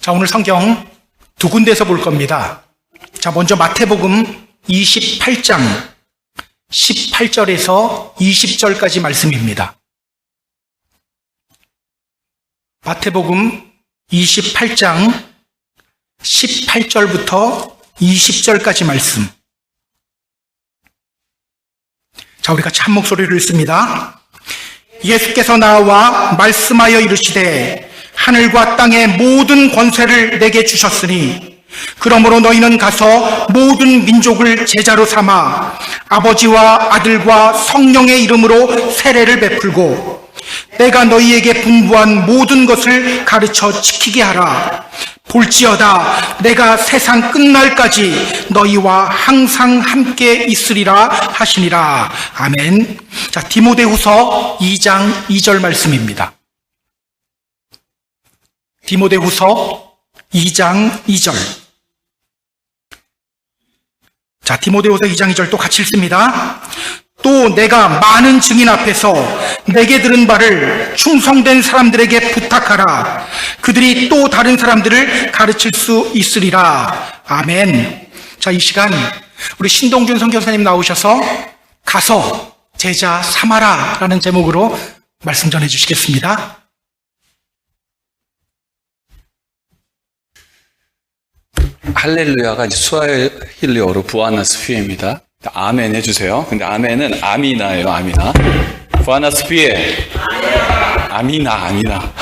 자, 오늘 성경 두 군데에서 볼 겁니다. 자, 먼저 마태복음 28장 18절에서 20절까지 말씀입니다. 마태복음 28장 18절부터 20절까지 말씀. 자, 우리 같이 한 목소리로 읽습니다. 예수께서 나와 말씀하여 이르시되 하늘과 땅의 모든 권세를 내게 주셨으니 그러므로 너희는 가서 모든 민족을 제자로 삼아 아버지와 아들과 성령의 이름으로 세례를 베풀고 내가 너희에게 분부한 모든 것을 가르쳐 지키게 하라. 볼지어다 내가 세상 끝날까지 너희와 항상 함께 있으리라 하시니라. 아멘. 자, 디모데후서 2장 2절 말씀입니다. 디모데후서 2장 2절. 자, 디모데후서 2장 2절 또 같이 읽습니다. 또 내가 많은 증인 앞에서 내게 들은 바를 충성된 사람들에게 부탁하라. 그들이 또 다른 사람들을 가르칠 수 있으리라. 아멘. 자, 이 시간 우리 신동준 선교사님 나오셔서 가서 제자 삼아라 라는 제목으로 말씀 전해 주시겠습니다. 할렐루야가 이제 스와힐리어로 부아나스 피에입니다. 아멘 해주세요. 근데 아멘은 아미나예요. 아미나. 부아나스 피에. 아미나.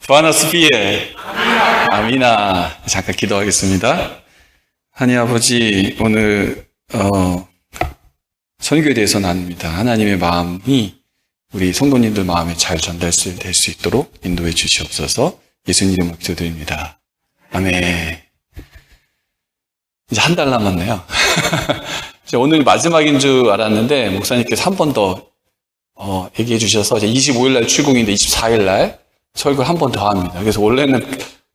부아나스 피에. 아미나. 잠깐 기도하겠습니다. 하나님 아버지, 오늘 선교에 대해서 나눕니다. 하나님의 마음이 우리 성도님들 마음에 잘 전달될 수 있도록 인도해 주시옵소서. 예수님 이름으로 기도드립니다. 아멘. 이제 한 달 남았네요. 오늘 마지막인 줄 알았는데 목사님께서 한 번 더 얘기해 주셔서 25일 날 출국인데 24일 날 설교를 한 번 더 합니다. 그래서 원래는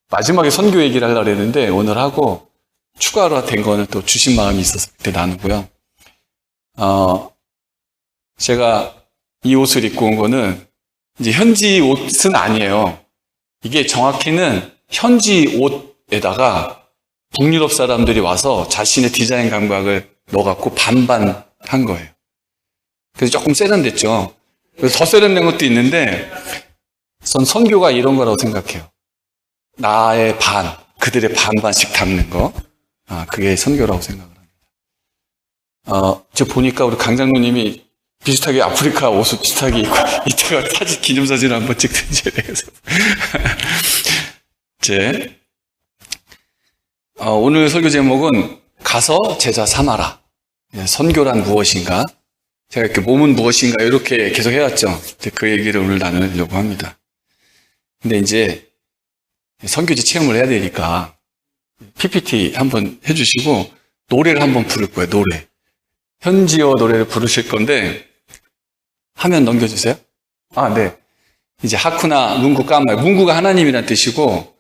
마지막에 선교 얘기를 하려고 했는데 오늘 하고 추가로 된 거는 또 주신 마음이 있어서 그때 나누고요. 제가 이 옷을 입고 온 거는 이제 현지 옷은 아니에요. 이게 정확히는 현지 옷에다가 북유럽 사람들이 와서 자신의 디자인 감각을 넣어갖고 반반 한 거예요. 그래서 조금 세련됐죠. 그래서 더 세련된 것도 있는데, 전 선교가 이런 거라고 생각해요. 나의 반, 그들의 반반씩 담는 거. 그게 선교라고 생각을 합니다. 제가 보니까 우리 강장로님이 비슷하게 아프리카 옷을 비슷하게 입고, 이때가 사진, 기념사진을 한번 찍든지 해서. 오늘 설교 제목은 가서 제자 삼아라. 선교란 무엇인가? 제가 이렇게 몸은 무엇인가 이렇게 계속 해왔죠. 그 얘기를 오늘 나누려고 합니다. 근데 이제 선교지 체험을 해야 되니까 PPT 한번 해주시고 노래를 한번 부를 거예요. 노래. 현지어 노래를 부르실 건데 화면 넘겨주세요. 네. 이제 하쿠나 문구 까마이. 문구가 하나님이란 뜻이고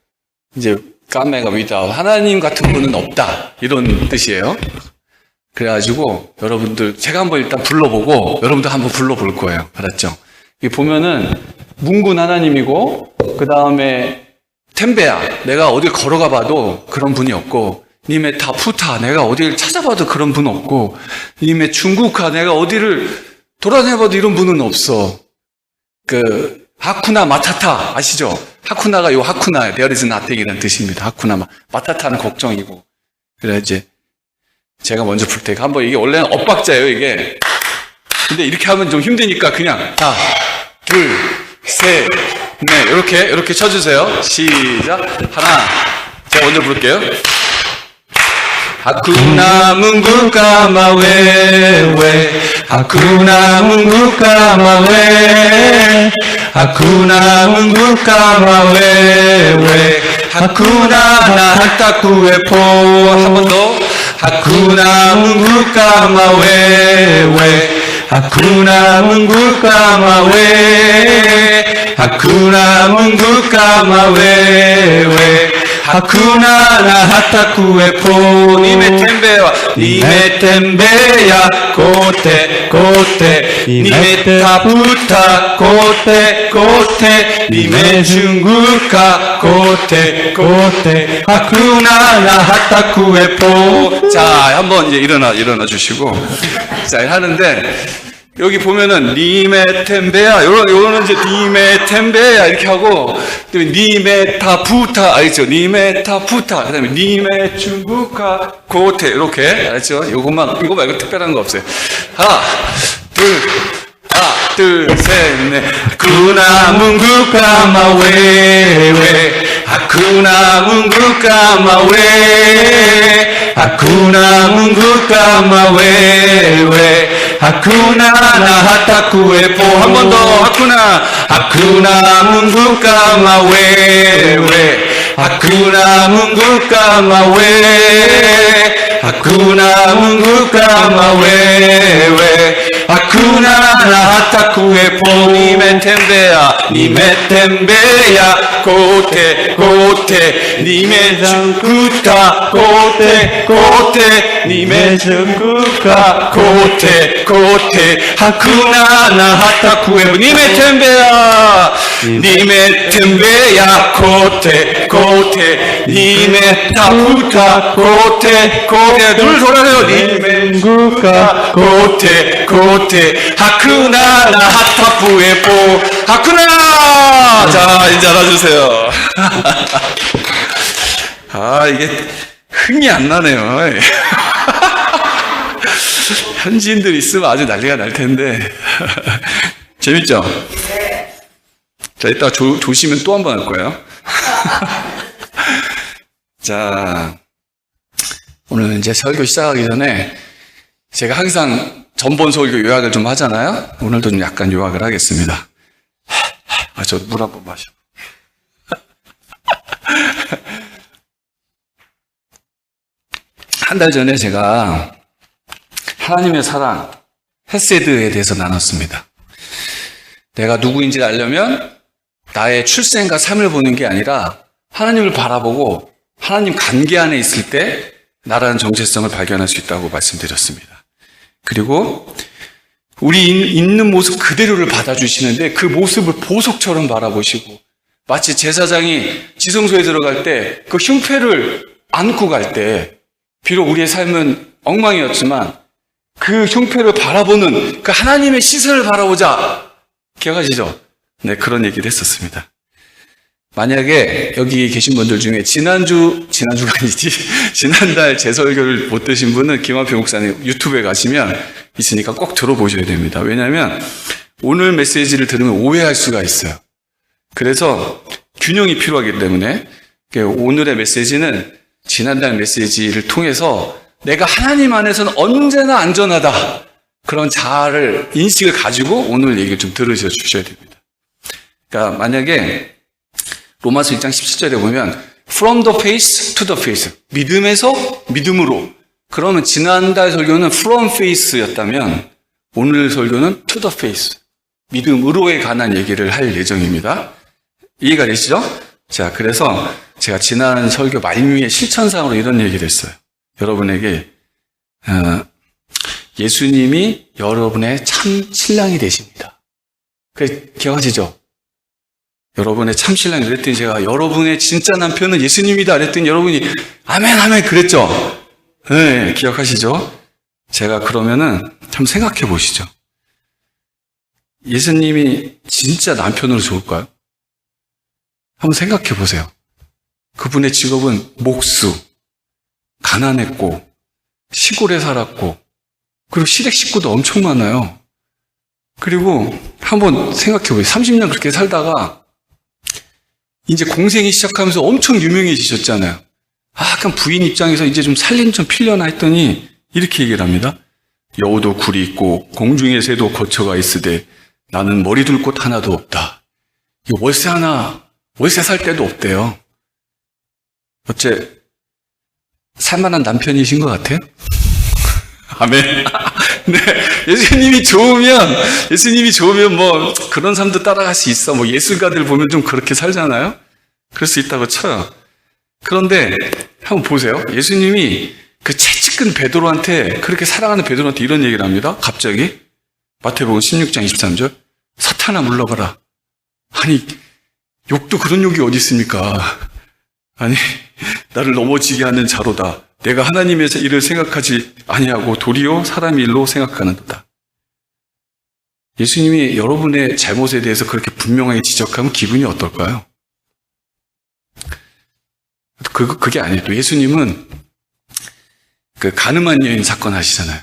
이제 까메가 위다웃, 하나님 같은 분은 없다 이런 뜻이에요. 그래가지고 여러분들 제가 한번 일단 불러보고 여러분들 한번 불러볼 거예요. 알았죠? 이 보면은 문군 하나님이고 그 다음에 템베야, 내가 어딜 걸어가 봐도 그런 분이 없고, 님의 다푸타, 내가 어딜 찾아봐도 그런 분 없고, 님의 중국화, 내가 어디를 돌아다녀봐도 이런 분은 없어. 하쿠나 마타타 아시죠? 하쿠나가 요 하쿠나예요. There is nothing이라는 뜻입니다. 하쿠나 마타타는 걱정이고. 그래 이제 제가 먼저 불 테니까 한번, 이게 원래는 엇박자예요 이게. 근데 이렇게 하면 좀 힘드니까 그냥 하나, 둘, 셋, 넷 이렇게 쳐주세요. 시작. 하나, 제가 먼저 부를게요. 하쿠나 문구가 마웨웨 하쿠나 문구가 마웨 하쿠나 문구가 마웨웨 하쿠나 나타쿠웨포. 한 번 더. 하쿠나 문구가 마웨웨 하쿠나 문구가 마웨 하쿠나 문구가 마웨웨 하쿠나나 하타쿠에포 니메템베야 고테 니메타부타 고테 니메중국가 고테 하쿠나나 하타쿠에포. 자, 한번 이제 일어나 주시고. 자, 하는데, 여기 보면은, 니메템베야, 요거는 이제 니메템베야, 이렇게 하고, 니메타부타, 알죠? 니메타부타, 그 다음에 니메중국가 고테, 이렇게, 알죠? 이거 말고 특별한 거 없어요. 하나, 둘, 셋, 넷. 하쿠나문국가 마웨웨. 하쿠나문국가 마웨. 하쿠나문국가 마웨웨. 하쿠나나 하타쿠에포. 한 번 더. 하쿠나문국가 마웨웨. 하쿠나문국가 마웨. 하쿠나문국가 마웨웨. 하쿠나나 하타쿠에포 니메템베야 고테 니메장쿠타 고테 니메장쿠타 고테 하쿠나나 하타쿠에포 니메템베야 고테 니메타쿠타 고테 둘 돌아요. 니메장쿠타 고테 하쿠나나 하타쿠에포 하쿠나. 자, 이제 알아주세요. 아, 이게 흥이 안 나네요. 현지인들 있으면 아주 난리가 날 텐데. 재밌죠? 자, 이따 조시면 또 한 번 할 거예요. 자, 오늘 이제 설교 시작하기 전에 제가 항상 전본 설교 요약을 좀 하잖아요. 오늘도 좀 약간 요약을 하겠습니다. 저 물 한 번 마셔. 한 달 전에 제가 하나님의 사랑, 헤세드에 대해서 나눴습니다. 내가 누구인지 알려면 나의 출생과 삶을 보는 게 아니라 하나님을 바라보고 하나님 관계 안에 있을 때 나라는 정체성을 발견할 수 있다고 말씀드렸습니다. 그리고 우리 있는 모습 그대로를 받아주시는데 그 모습을 보석처럼 바라보시고 마치 제사장이 지성소에 들어갈 때 그 흉패를 안고 갈 때 비록 우리의 삶은 엉망이었지만 그 흉패를 바라보는 그 하나님의 시선을 바라보자. 기억하시죠? 네, 그런 얘기를 했었습니다. 만약에 여기 계신 분들 중에 지난주가 아니지, 지난달 제 설교를 못 드신 분은 김한표 목사님 유튜브에 가시면 있으니까 꼭 들어보셔야 됩니다. 왜냐하면 오늘 메시지를 들으면 오해할 수가 있어요. 그래서 균형이 필요하기 때문에 오늘의 메시지는 지난달 메시지를 통해서 내가 하나님 안에서는 언제나 안전하다. 그런 자아를, 인식을 가지고 오늘 얘기를 좀 들으셔 주셔야 됩니다. 그러니까 만약에 로마서 1장 17절에 보면 from the faith to the faith, 믿음에서 믿음으로. 그러면 지난달 설교는 from faith였다면 오늘 설교는 to the faith, 믿음으로에 관한 얘기를 할 예정입니다. 이해가 되시죠? 자, 그래서 제가 지난 설교 말미에 실천상으로 이런 얘기를 했어요. 여러분에게 예수님이 여러분의 참 신랑이 되십니다. 기억하시죠? 여러분의 참 신랑이 그랬더니 제가 여러분의 진짜 남편은 예수님이다 그랬더니 여러분이 아멘 아멘 그랬죠? 네, 기억하시죠? 제가 그러면은 참 생각해 보시죠. 예수님이 진짜 남편으로 좋을까요? 한번 생각해 보세요. 그분의 직업은 목수, 가난했고 시골에 살았고 그리고 시댁 식구도 엄청 많아요. 그리고 한번 생각해 보세요. 30년 그렇게 살다가 이제 공생이 시작하면서 엄청 유명해지셨잖아요. 약간 부인 입장에서 이제 좀 살림 좀 필려나 했더니 이렇게 얘기를 합니다. 여우도 굴이 있고 공중의 새도 거처가 있으되 나는 머리 둘 곳 하나도 없다. 월세 살 데도 없대요. 어째 살만한 남편이신 것 같아요? 아멘. 네, 예수님이 좋으면 뭐 그런 삶도 따라갈 수 있어. 뭐 예술가들 보면 좀 그렇게 살잖아요. 그럴 수 있다고 쳐요. 그런데 한번 보세요. 예수님이 그 채찍근 베드로한테, 그렇게 사랑하는 베드로한테 이런 얘기를 합니다. 갑자기 마태복음 16장 23절, 사탄아 물러가라. 아니, 욕도 그런 욕이 어디 있습니까? 아니, 나를 넘어지게 하는 자로다. 내가 하나님의 일을 생각하지 아니하고 도리어 사람의 일로 생각하는도다. 예수님이 여러분의 잘못에 대해서 그렇게 분명하게 지적하면 기분이 어떨까요? 그게 아니에요. 또 예수님은 그 가늠한 여인 사건 아시잖아요.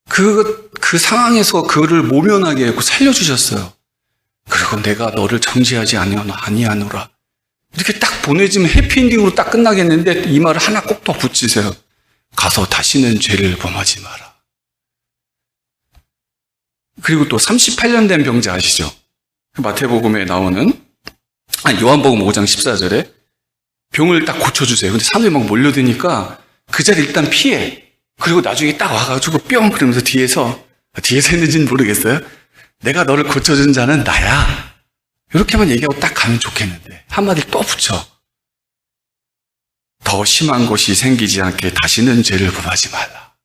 그 상황에서 그를 모면하게 했고 살려주셨어요. 그리고 내가 너를 정죄하지 아니하노라. 이렇게 딱 보내주면 해피엔딩으로 딱 끝나겠는데 이 말을 하나 꼭 더 붙이세요. 가서 다시는 죄를 범하지 마라. 그리고 또 38년 된 병자 아시죠? 마태복음에 나오는, 요한복음 5장 14절에 병을 딱 고쳐주세요. 근데 사람들이 막 몰려드니까 그 자리 일단 피해. 그리고 나중에 딱 와가지고 뿅! 그러면서 뒤에서 했는지는 모르겠어요. 내가 너를 고쳐준 자는 나야. 이렇게만 얘기하고 딱 가면 좋겠는데 한마디 또 붙여. 더 심한 것이 생기지 않게 다시는 죄를 범하지 말라.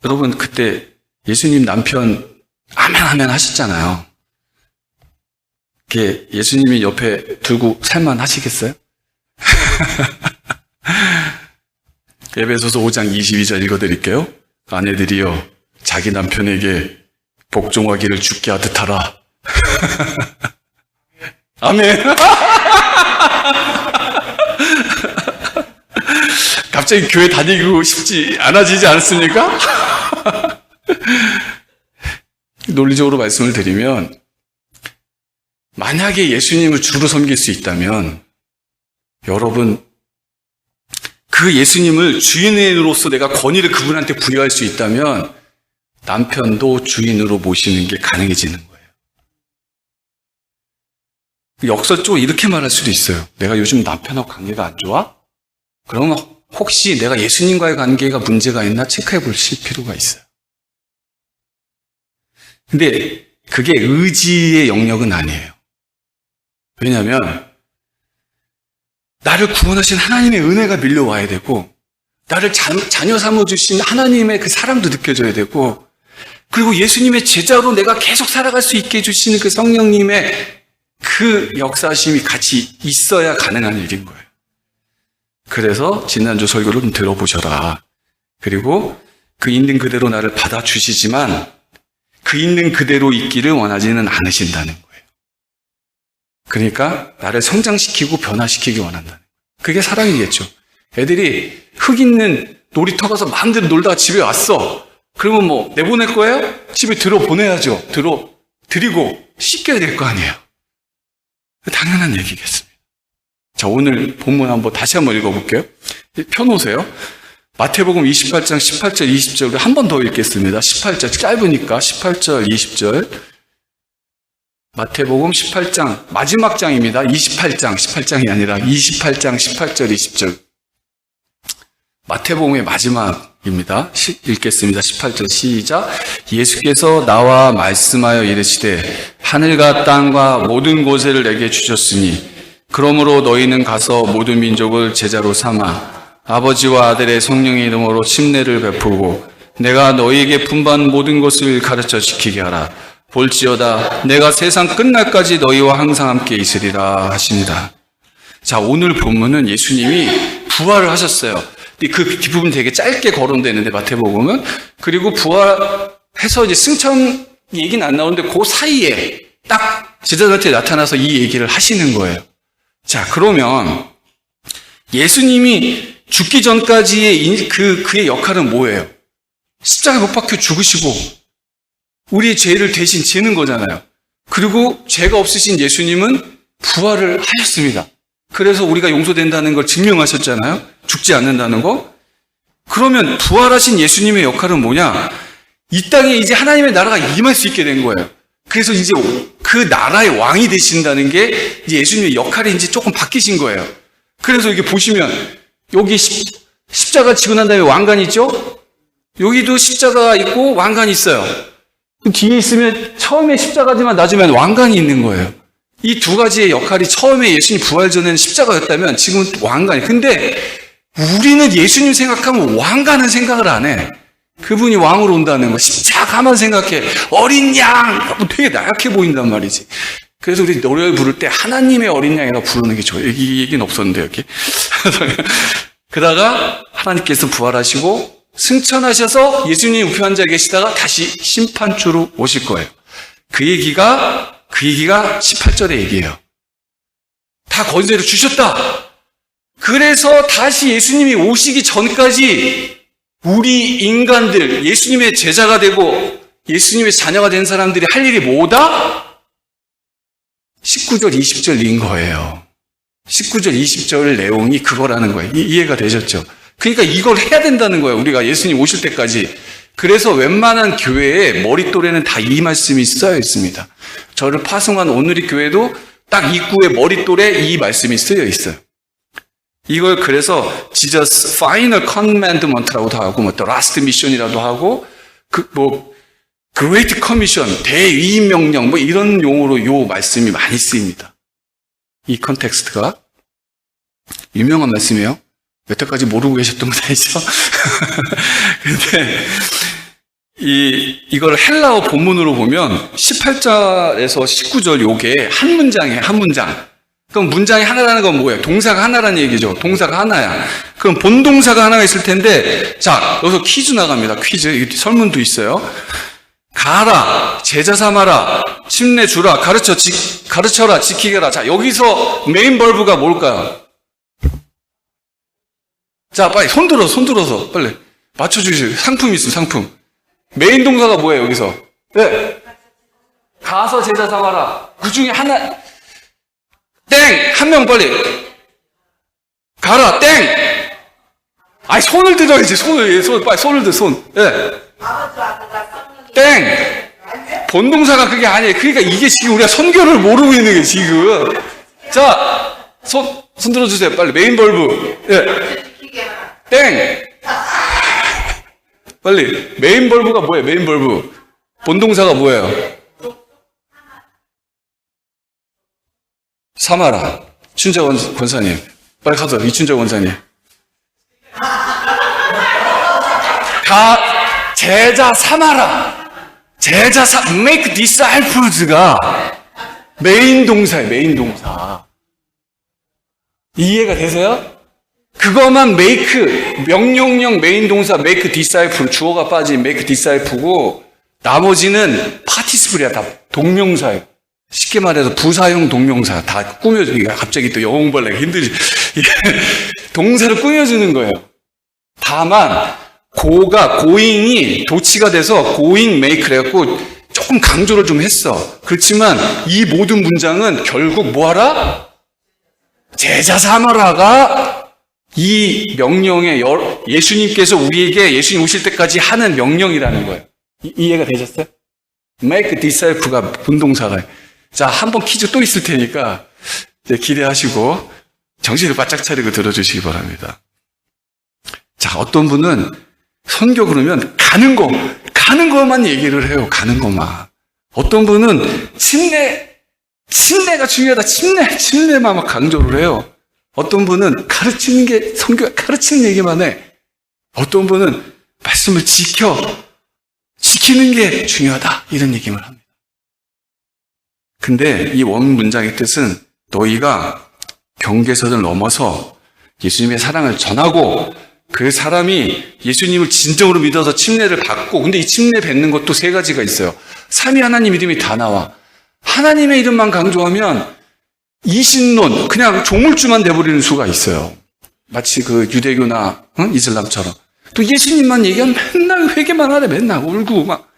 여러분 그때 예수님 남편 아멘 하셨잖아요. 그게 예수님이 옆에 두고 살만 하시겠어요? 에베소서 5장 22절 읽어드릴게요. 아내들이여 자기 남편에게 복종하기를 죽게 하듯 하라. 아멘. 갑자기 교회 다니고 싶지 않아지지 않습니까? 논리적으로 말씀을 드리면 만약에 예수님을 주로 섬길 수 있다면 여러분 그 예수님을 주인으로서 내가 권위를 그분한테 부여할 수 있다면 남편도 주인으로 모시는 게 가능해지는 거예요. 역설적으로 이렇게 말할 수도 있어요. 내가 요즘 남편하고 관계가 안 좋아? 그러면 혹시 내가 예수님과의 관계가 문제가 있나 체크해 보실 필요가 있어요. 근데 그게 의지의 영역은 아니에요. 왜냐하면 나를 구원하신 하나님의 은혜가 밀려와야 되고 나를 자녀 삼아주신 하나님의 그 사랑도 느껴져야 되고 그리고 예수님의 제자로 내가 계속 살아갈 수 있게 해주시는 그 성령님의 그 역사심이 같이 있어야 가능한 일인 거예요. 그래서 지난주 설교를 좀 들어보셔라. 그리고 그 있는 그대로 나를 받아주시지만 그 있는 그대로 있기를 원하지는 않으신다는 거예요. 그러니까 나를 성장시키고 변화시키기 원한다는 거예요. 그게 사랑이겠죠. 애들이 흙 있는 놀이터 가서 마음대로 놀다가 집에 왔어. 그러면 뭐 내보낼 거예요? 집에 들어보내야죠. 드리고 씻겨야 될 거 아니에요. 당연한 얘기겠습니다. 자, 오늘 본문 다시 한번 읽어볼게요. 펴놓으세요. 마태복음 28장 18절 20절 한 번 더 읽겠습니다. 18절 짧으니까 18절 20절 마태복음 18장 마지막 장입니다. 18장이 아니라 28장 18절 20절 마태복음의 마지막입니다. 읽겠습니다. 18절 시작. 예수께서 나와 말씀하여 이르시되 하늘과 땅과 모든 곳을 내게 주셨으니 그러므로 너희는 가서 모든 민족을 제자로 삼아 아버지와 아들의 성령의 이름으로 침례를 베풀고 내가 너희에게 분반 모든 것을 가르쳐 지키게 하라. 볼지어다 내가 세상 끝날까지 너희와 항상 함께 있으리라 하십니다. 자, 오늘 본문은 예수님이 부활을 하셨어요. 그 부분 되게 짧게 거론되는데 마태복음은 그리고 부활해서 이제 승천 얘기는 안 나오는데 그 사이에 딱 제자들한테 나타나서 이 얘기를 하시는 거예요. 자, 그러면 예수님이 죽기 전까지의 그의 역할은 뭐예요? 십자가에 못 박혀 죽으시고 우리의 죄를 대신 지는 거잖아요. 그리고 죄가 없으신 예수님은 부활을 하셨습니다. 그래서 우리가 용서된다는 걸 증명하셨잖아요. 죽지 않는다는 거. 그러면 부활하신 예수님의 역할은 뭐냐? 이 땅에 이제 하나님의 나라가 임할 수 있게 된 거예요. 그래서 이제 그 나라의 왕이 되신다는 게 이제 예수님의 역할이 이제 조금 바뀌신 거예요. 그래서 이게 보시면 여기 십자가 지고 난 다음에 왕관이 있죠? 여기도 십자가가 있고 왕관이 있어요. 뒤에 있으면 처음에 십자가지만 나중에 왕관이 있는 거예요. 이 두 가지의 역할이 처음에 예수님 부활 전에는 십자가였다면 지금은 왕관이. 근데 우리는 예수님 생각하면 왕관은 생각을 안 해. 그분이 왕으로 온다는 거. 십자가만 생각해. 어린 양! 되게 나약해 보인단 말이지. 그래서 우리 노래를 부를 때 하나님의 어린 양이라고 부르는 게 좋아요. 이 얘기는 없었는데, 이렇게. 그러다가 하나님께서 부활하시고 승천하셔서 예수님 우편 앉아 계시다가 다시 심판주로 오실 거예요. 그 얘기가 18절의 얘기예요. 다 권세를 주셨다. 그래서 다시 예수님이 오시기 전까지 우리 인간들, 예수님의 제자가 되고 예수님의 자녀가 된 사람들이 할 일이 뭐다? 19절, 20절인 거예요. 19절, 20절 내용이 그거라는 거예요. 이해가 되셨죠? 그러니까 이걸 해야 된다는 거예요. 우리가 예수님 오실 때까지. 그래서 웬만한 교회에 머릿돌에는 다 이 말씀이 쓰여 있습니다. 저를 파송한 오늘의 교회도 딱 입구에 머릿돌에 이 말씀이 쓰여 있어요. 이걸 그래서 Jesus Final Commandment라고도 하고, 또 Last Mission이라도 하고, Great Commission, 대위임 명령, 이런 용어로 요 말씀이 많이 쓰입니다. 이 컨텍스트가 유명한 말씀이에요. 여태까지 모르고 계셨던 분 아니죠? 근데 이걸 헬라어 본문으로 보면 18절에서 19절 요게 한 문장이에요. 한 문장. 그럼 문장이 하나라는 건 뭐예요? 동사가 하나라는 얘기죠. 동사가 하나야. 그럼 본동사가 하나가 있을 텐데, 자, 여기서 퀴즈 나갑니다. 퀴즈. 설문도 있어요. 가라, 제자 삼아라, 침례 주라, 가르쳐라, 지키게 하라. 자, 여기서 메인 벌브가 뭘까요? 자, 빨리 손 들어서 빨리 맞춰주세요. 상품 있어, 상품. 메인 동사가 뭐예요, 여기서? 네. 가서 제자 삼아라. 그 중에 하나, 땡! 한 명 빨리. 가라, 땡! 아니, 손을 들어야지, 빨리 손을 들, 손. 예. 땡! 본동사가 그게 아니에요. 그러니까 이게 지금 우리가 선교를 모르고 있는 게 지금. 자, 손 들어주세요. 빨리. 메인 벌브. 예. 땡! 빨리. 메인 벌브가 뭐예요? 메인 벌브. 본동사가 뭐예요? 삼아라. 춘자 권사님. 빨리 가서, 이춘자 권사님. 제자 삼아라. make disciples가 메인 동사예요, 메인 동사. 이해가 되세요? 그것만 make, 명령형 메인 동사 make disciple, 주어가 빠진 make disciple고, 나머지는 participle이야, 다 동명사예요. 쉽게 말해서 부사용 동명사, 다 꾸며줘. 갑자기 또 영어 공부하려니까 힘들지. 동사를 꾸며주는 거예요. 다만, going이 도치가 돼서 going make 그래갖고 조금 강조를 좀 했어. 그렇지만 이 모든 문장은 결국 뭐하라? 제자 삼아라가 이 명령의 예수님께서 우리에게 예수님 오실 때까지 하는 명령이라는 거예요. 이해가 되셨어요? make disciple가 본동사가. 자, 한번 퀴즈 또 있을 테니까 기대하시고 정신을 바짝 차리고 들어주시기 바랍니다. 자, 어떤 분은 선교 그러면 가는 것만 얘기를 해요. 가는 것만. 어떤 분은 침례가 중요하다. 침례만 막 강조를 해요. 어떤 분은 가르치는 게 선교, 가르치는 얘기만 해. 어떤 분은 말씀을 지키는 게 중요하다. 이런 얘기만 합니다. 근데 이 원문장의 뜻은 너희가 경계선을 넘어서 예수님의 사랑을 전하고 그 사람이 예수님을 진정으로 믿어서 침례를 받고, 근데 이 침례 뱉는 것도 세 가지가 있어요. 삼위 하나님 이름이 다 나와. 하나님의 이름만 강조하면 이신론, 그냥 조물주만 돼버리는 수가 있어요. 마치 그 유대교나 이슬람처럼. 또 예수님만 얘기하면 맨날 회개만 하래. 맨날 울고 막.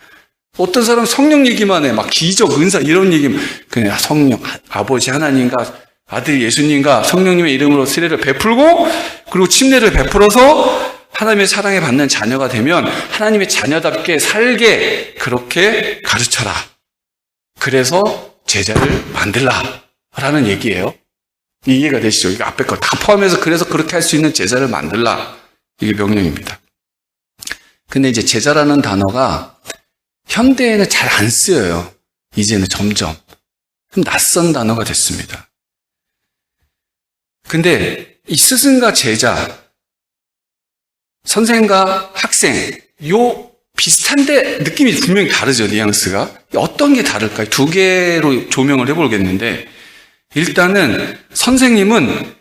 어떤 사람 성령 얘기만 해. 막 기적, 은사 이런 얘기만. 그냥 성령, 아버지 하나님과 아들 예수님과 성령님의 이름으로 세례를 베풀고, 그리고 침례를 베풀어서 하나님의 사랑에 받는 자녀가 되면 하나님의 자녀답게 살게 그렇게 가르쳐라. 그래서 제자를 만들라 라는 얘기예요. 이해가 되시죠? 이거 앞에 거 다 포함해서 그래서 그렇게 할 수 있는 제자를 만들라. 이게 명령입니다. 근데 이제 제자라는 단어가 현대에는 잘 안 쓰여요. 이제는 점점. 좀 낯선 단어가 됐습니다. 근데 이 스승과 제자, 선생과 학생, 요 비슷한데 느낌이 분명히 다르죠, 뉘앙스가. 어떤 게 다를까요? 두 개로 조명을 해보겠는데, 일단은 선생님은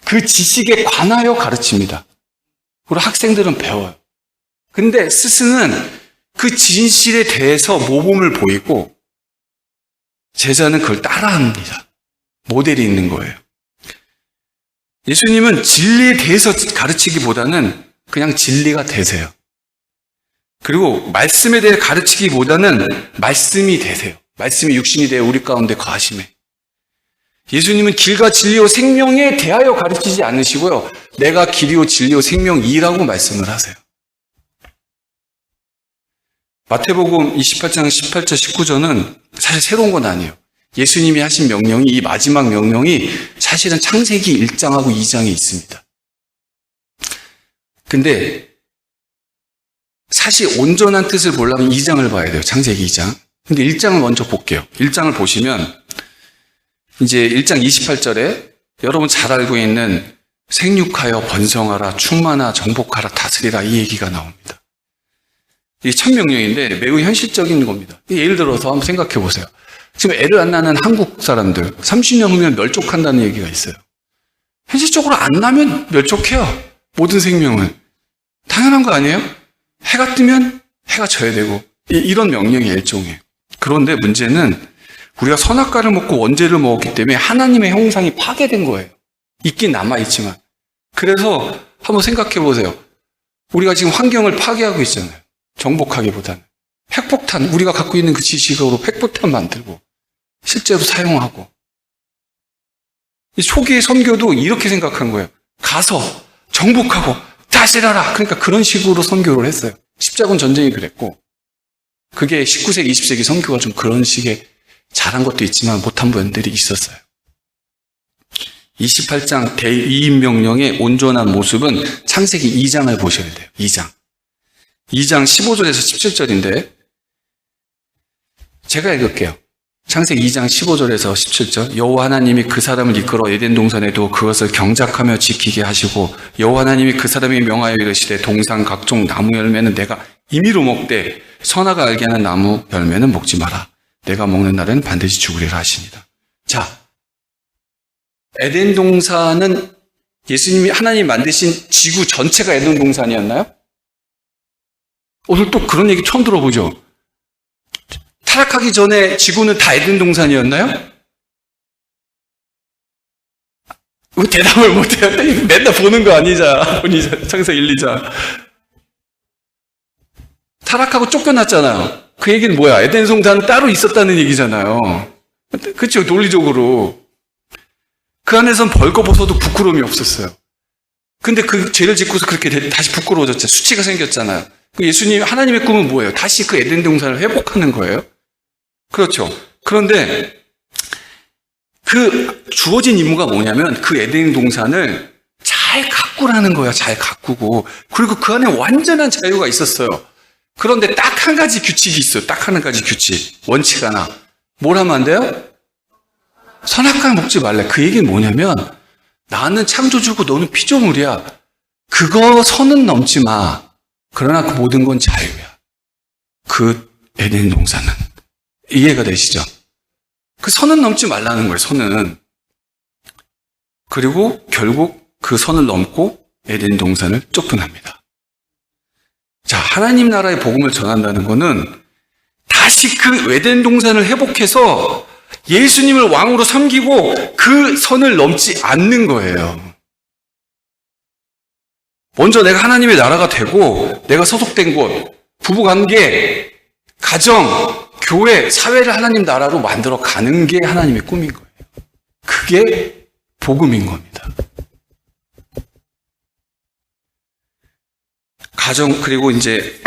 그 지식에 관하여 가르칩니다. 그리고 학생들은 배워요. 근데 스승은 그 진실에 대해서 모범을 보이고, 제자는 그걸 따라합니다. 모델이 있는 거예요. 예수님은 진리에 대해서 가르치기보다는 그냥 진리가 되세요. 그리고 말씀에 대해 가르치기보다는 말씀이 되세요. 말씀이 육신이 되어 우리 가운데 거하심에. 예수님은 길과 진리요 생명에 대하여 가르치지 않으시고요. 내가 길이요 진리요 생명이라고 말씀을 하세요. 마태복음 28장 18절 19절은 사실 새로운 건 아니에요. 예수님이 하신 명령이, 이 마지막 명령이 사실은 창세기 1장하고 2장에 있습니다. 근데 사실 온전한 뜻을 보려면 2장을 봐야 돼요. 창세기 2장. 근데 1장을 먼저 볼게요. 1장을 보시면 이제 1장 28절에 여러분 잘 알고 있는 생육하여 번성하라, 충만하라, 정복하라, 다스리라 이 얘기가 나옵니다. 이게 첫 명령인데 매우 현실적인 겁니다. 예를 들어서 한번 생각해 보세요. 지금 애를 안 낳는 한국 사람들 30년 후면 멸족한다는 얘기가 있어요. 현실적으로 안 나면 멸족해요. 모든 생명은. 당연한 거 아니에요? 해가 뜨면 해가 져야 되고 이런 명령이 일종이에요. 그런데 문제는 우리가 선악과를 먹고 원죄를 먹었기 때문에 하나님의 형상이 파괴된 거예요. 있긴 남아있지만. 그래서 한번 생각해 보세요. 우리가 지금 환경을 파괴하고 있잖아요. 정복하기보다는. 핵폭탄, 우리가 갖고 있는 그 지식으로 핵폭탄 만들고 실제로 사용하고. 이 초기의 선교도 이렇게 생각한 거예요. 가서 정복하고 다스려라. 그러니까 그런 식으로 선교를 했어요. 십자군 전쟁이 그랬고 그게 19세기, 20세기 선교가 좀 그런 식의 잘한 것도 있지만 못한 부분들이 있었어요. 28장 대위임명령의 온전한 모습은 창세기 2장을 보셔야 돼요. 2장 15절에서 17절인데 제가 읽을게요. 창세기 2장 15절에서 17절. 여호와 하나님이 그 사람을 이끌어 에덴 동산에도 그것을 경작하며 지키게 하시고 여호와 하나님이 그 사람이 명하여 이르시되 동산 각종 나무 열매는 내가 임의로 먹되 선악을 알게 하는 나무 열매는 먹지 마라. 내가 먹는 날에는 반드시 죽으리라 하십니다. 자, 에덴 동산은 예수님이 하나님이 만드신 지구 전체가 에덴 동산이었나요? 오늘 또 그런 얘기 처음 들어보죠? 타락하기 전에 지구는 다 에덴 동산이었나요? 왜 대답을 못해요? 맨날 보는 거 아니자. 창세기 1, 2장. 타락하고 쫓겨났잖아요. 그 얘기는 뭐야? 에덴 동산은 따로 있었다는 얘기잖아요. 그렇죠? 논리적으로. 그 안에선 벌거벗어도 부끄러움이 없었어요. 근데 그 죄를 짓고서 그렇게 다시 부끄러워졌죠. 수치가 생겼잖아요. 예수님, 하나님의 꿈은 뭐예요? 다시 그 에덴 동산을 회복하는 거예요. 그렇죠. 그런데 그 주어진 임무가 뭐냐면 그 에덴 동산을 잘 가꾸라는 거야. 잘 가꾸고. 그리고 그 안에 완전한 자유가 있었어요. 그런데 딱 한 가지 규칙이 있어요. 딱 한 가지 규칙. 원칙 하나. 뭘 하면 안 돼요? 선악과를 먹지 말래. 그 얘기는 뭐냐면 나는 창조주고 너는 피조물이야. 그거 선은 넘지 마. 그러나 그 모든 건 자유야. 그 에덴 동산은. 이해가 되시죠? 그 선은 넘지 말라는 거예요. 선은. 그리고 결국 그 선을 넘고 에덴 동산을 쫓겨납니다. 자, 하나님 나라의 복음을 전한다는 거는 다시 그 에덴 동산을 회복해서 예수님을 왕으로 섬기고 그 선을 넘지 않는 거예요. 먼저 내가 하나님의 나라가 되고 내가 소속된 곳, 부부관계, 가정, 교회, 사회를 하나님 나라로 만들어 가는 게 하나님의 꿈인 거예요. 그게 복음인 겁니다. 가정, 그리고 이제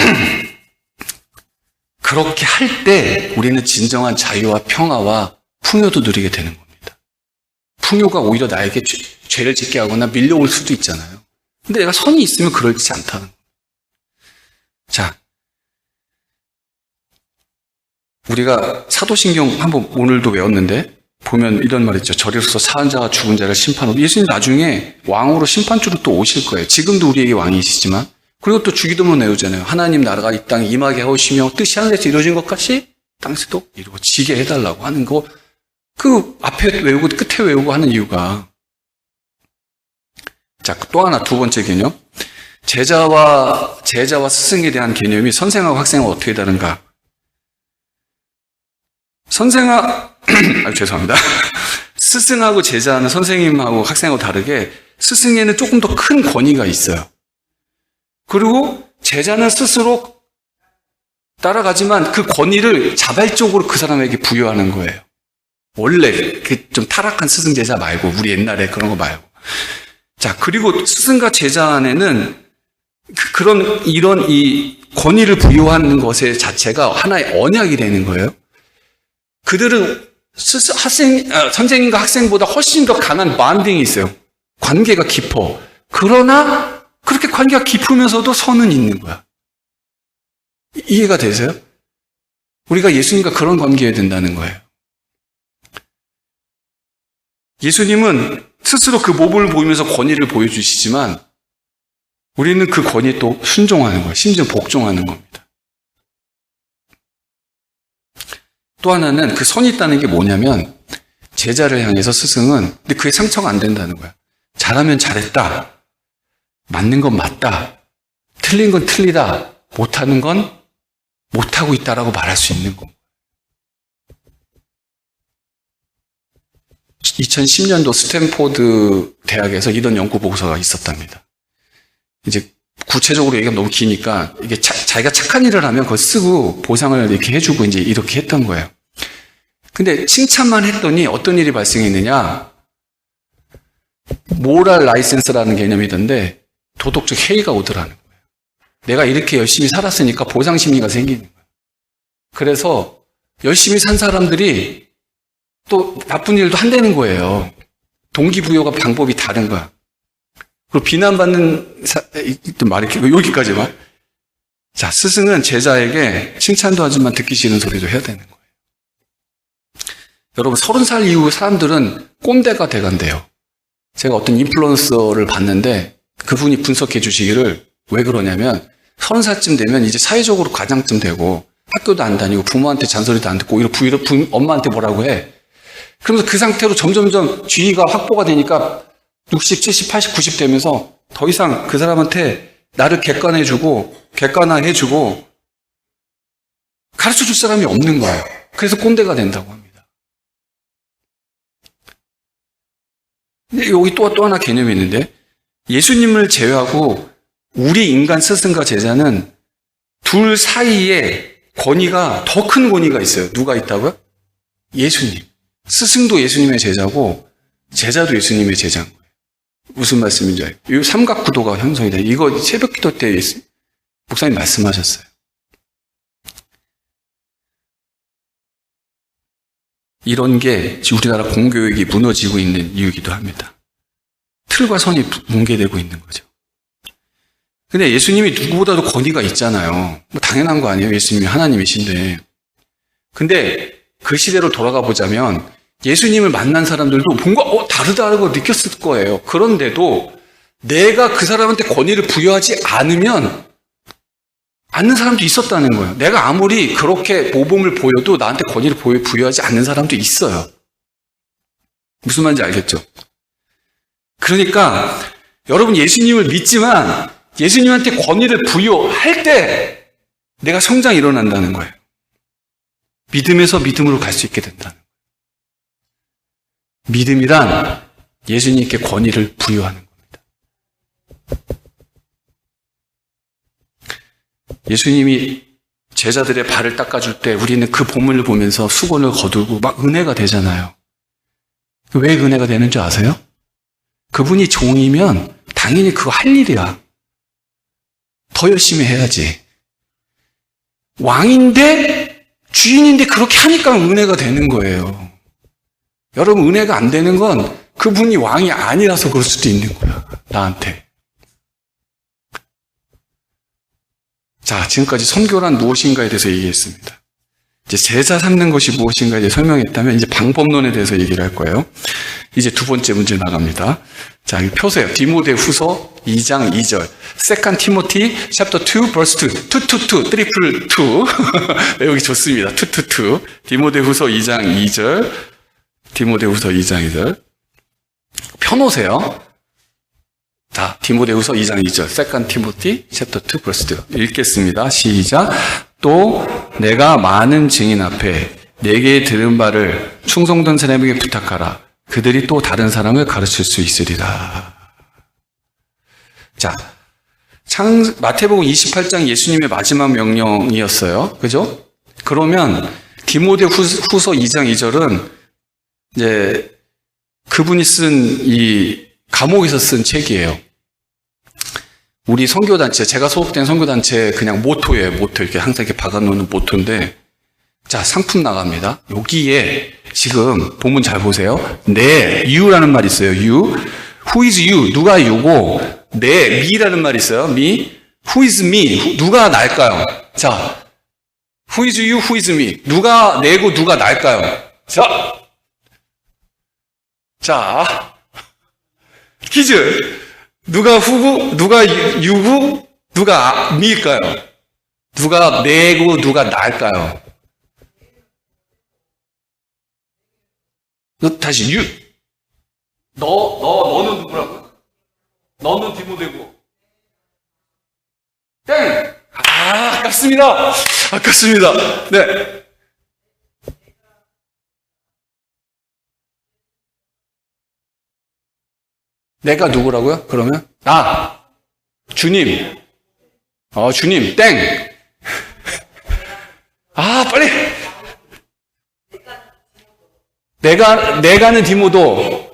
그렇게 할 때 우리는 진정한 자유와 평화와 풍요도 누리게 되는 겁니다. 풍요가 오히려 나에게 죄를 짓게 하거나 밀려올 수도 있잖아요. 근데 내가 선이 있으면 그렇지 않다는 거예요. 자, 우리가 사도신경 한번 오늘도 외웠는데 보면 이런 말 있죠. 저리로서 사는 자와 죽은 자를 심판하고, 예수님 나중에 왕으로 심판주로 또 오실 거예요. 지금도 우리에게 왕이시지만. 그리고 또 주기도문 외우잖아요. 하나님 나라가 이 땅에 임하게 하오시며 뜻이 하늘에서 이루어진 것 같이 땅에서도 이루어지게 해달라고 하는 거, 그 앞에 외우고 끝에 외우고 하는 이유가, 자, 또 하나 두 번째 개념. 제자와 스승에 대한 개념이 선생하고 학생하고 어떻게 다른가? 죄송합니다. 스승하고 제자는 선생님하고 학생하고 다르게 스승에는 조금 더 큰 권위가 있어요. 그리고 제자는 스스로 따라가지만 그 권위를 자발적으로 그 사람에게 부여하는 거예요. 원래 그 좀 타락한 스승 제자 말고, 우리 옛날에 그런 거 말고. 자, 그리고 스승과 제자 안에는 이런 이 권위를 부여하는 것의 자체가 하나의 언약이 되는 거예요. 그들은 선생님과 학생보다 훨씬 더 강한 반딩이 있어요. 관계가 깊어. 그러나 그렇게 관계가 깊으면서도 선은 있는 거야. 이해가 되세요? 우리가 예수님과 그런 관계여야 된다는 거예요. 예수님은 스스로 그 모범을 보이면서 권위를 보여주시지만 우리는 그 권위에 또 순종하는 거예요. 심지어 복종하는 겁니다. 또 하나는 그 선이 있다는 게 뭐냐면, 제자를 향해서 스승은, 근데 그게 상처가 안 된다는 거야. 잘하면 잘했다. 맞는 건 맞다. 틀린 건 틀리다. 못하는 건 못하고 있다라고 말할 수 있는 거. 2010년도 스탠포드 대학에서 이런 연구 보고서가 있었답니다. 이제 구체적으로 얘기가 너무 기니까 이게 자기가 착한 일을 하면 그걸 쓰고 보상을 이렇게 해주고 이제 이렇게 했던 거예요. 근데 칭찬만 했더니 어떤 일이 발생했느냐? 모랄 라이센스라는 개념이던데 도덕적 해이가 오더라는 거예요. 내가 이렇게 열심히 살았으니까 보상 심리가 생기는 거예요. 그래서 열심히 산 사람들이 또 나쁜 일도 한다는 거예요. 동기부여가 방법이 다른 거야. 그리고 비난받는 말이 여기까지만. 자, 스승은 제자에게 칭찬도 하지만 듣기 싫은 소리도 해야 되는 거예요. 여러분, 30살 이후 사람들은 꼰대가 돼간대요. 제가 어떤 인플루언서를 봤는데 그분이 분석해 주시기를, 왜 그러냐면 30살쯤 되면 이제 사회적으로 과장쯤 되고 학교도 안 다니고 부모한테 잔소리도 안 듣고 오히려 엄마한테 뭐라고 해. 그러면서 그 상태로 점점점 지위가 확보가 되니까 60, 70, 80, 90 되면서 더 이상 그 사람한테 나를 객관해주고 가르쳐줄 사람이 없는 거예요. 그래서 꼰대가 된다고 합니다. 근데 여기 또 하나 개념이 있는데, 예수님을 제외하고 우리 인간 스승과 제자는 둘 사이에 권위가, 더 큰 권위가 있어요. 누가 있다고요? 예수님. 스승도 예수님의 제자고 제자도 예수님의 제자인 거예요. 무슨 말씀인지 알죠? 이 삼각구도가 형성이 돼요. 이거 새벽기도 때 목사님 말씀하셨어요. 이런 게 우리나라 공교육이 무너지고 있는 이유이기도 합니다. 틀과 선이 붕괴되고 있는 거죠. 근데 예수님이 누구보다도 권위가 있잖아요. 뭐 당연한 거 아니에요? 예수님이 하나님이신데. 근데 그 시대로 돌아가 보자면 예수님을 만난 사람들도 뭔가 다르다고 느꼈을 거예요. 그런데도 내가 그 사람한테 권위를 부여하지 않는 사람도 있었다는 거예요. 내가 아무리 그렇게 모범을 보여도 나한테 권위를 부여하지 않는 사람도 있어요. 무슨 말인지 알겠죠? 그러니까 여러분, 예수님을 믿지만 예수님한테 권위를 부여할 때 내가 성장이 일어난다는 거예요. 믿음에서 믿음으로 갈 수 있게 된다는 거예요. 믿음이란 예수님께 권위를 부여하는 겁니다. 예수님이 제자들의 발을 닦아줄 때 우리는 그 보물을 보면서 수건을 거두고 막 은혜가 되잖아요. 왜 은혜가 되는 줄 아세요? 그분이 종이면 당연히 그거 할 일이야. 더 열심히 해야지. 왕인데, 주인인데 그렇게 하니까 은혜가 되는 거예요. 여러분, 은혜가 안 되는 건 그분이 왕이 아니라서 그럴 수도 있는 거야, 나한테. 자, 지금까지 선교란 무엇인가에 대해서 얘기했습니다. 이제 제자 삼는 것이 무엇인가 이제 설명했다면 이제 방법론에 대해서 얘기를 할 거예요. 이제 두 번째 문제 나갑니다. 자, 이 표세요. 디모데후서 2장 2절. Second Timothy chapter 2 verse 2. 2. 트리플 2. 네, 여기 좋습니다. 2. 디모데후서 2장 2절. 디모데후서 2장 2절. 펴놓으세요. 자, 디모데후서 2장 2절. Second Timothy chapter 2 verse 2. 읽겠습니다. 시작. 또 내가 많은 증인 앞에 내게 들은 바를 충성된 사람에게 부탁하라. 그들이 또 다른 사람을 가르칠 수 있으리라. 자, 마태복음 28장 예수님의 마지막 명령이었어요. 그죠? 그러면 디모데후서 2장 2절은 이제 그분이 쓴 이 감옥에서 쓴 책이에요. 우리 선교단체, 제가 소속된 선교단체 그냥 모토예요. 모토. 이렇게 항상 이렇게 박아놓는 모토인데, 자, 상품 나갑니다. 여기에 지금 본문 잘 보세요. 내, you라는 말이 있어요. you. Who is you? 누가 you고, 내, me라는 말이 있어요. me. Who is me? 누가 날까요? 자, who is you? Who is me? 누가 내고 누가 날까요? 자, 퀴즈. 누가 후고, 누가 유고, 누가 미일까요? 누가 내고, 누가 날까요? 다시, 너는 누구라고? 너는 디모데고. 땡! 아깝습니다. 아깝습니다. 네. 내가 누구라고요? 그러면? 나. 주님. 주님. 땡. 빨리. 내가는 디모도.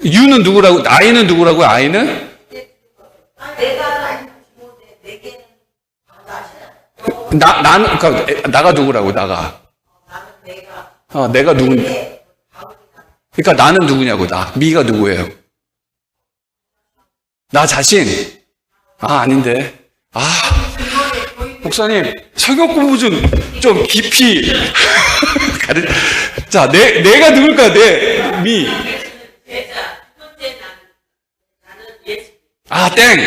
유는 누구라고? 아이는 누구라고요? 아이는? 나는, 그러니까, 나가 누구라고, 나가. 내가 누군데? 그러니까 나는 누구냐고, 미가 누구예요? 나 자신? 아닌데. 목사님, 설교 공부 좀 깊이. 자, 내가 누굴까, 미. 땡!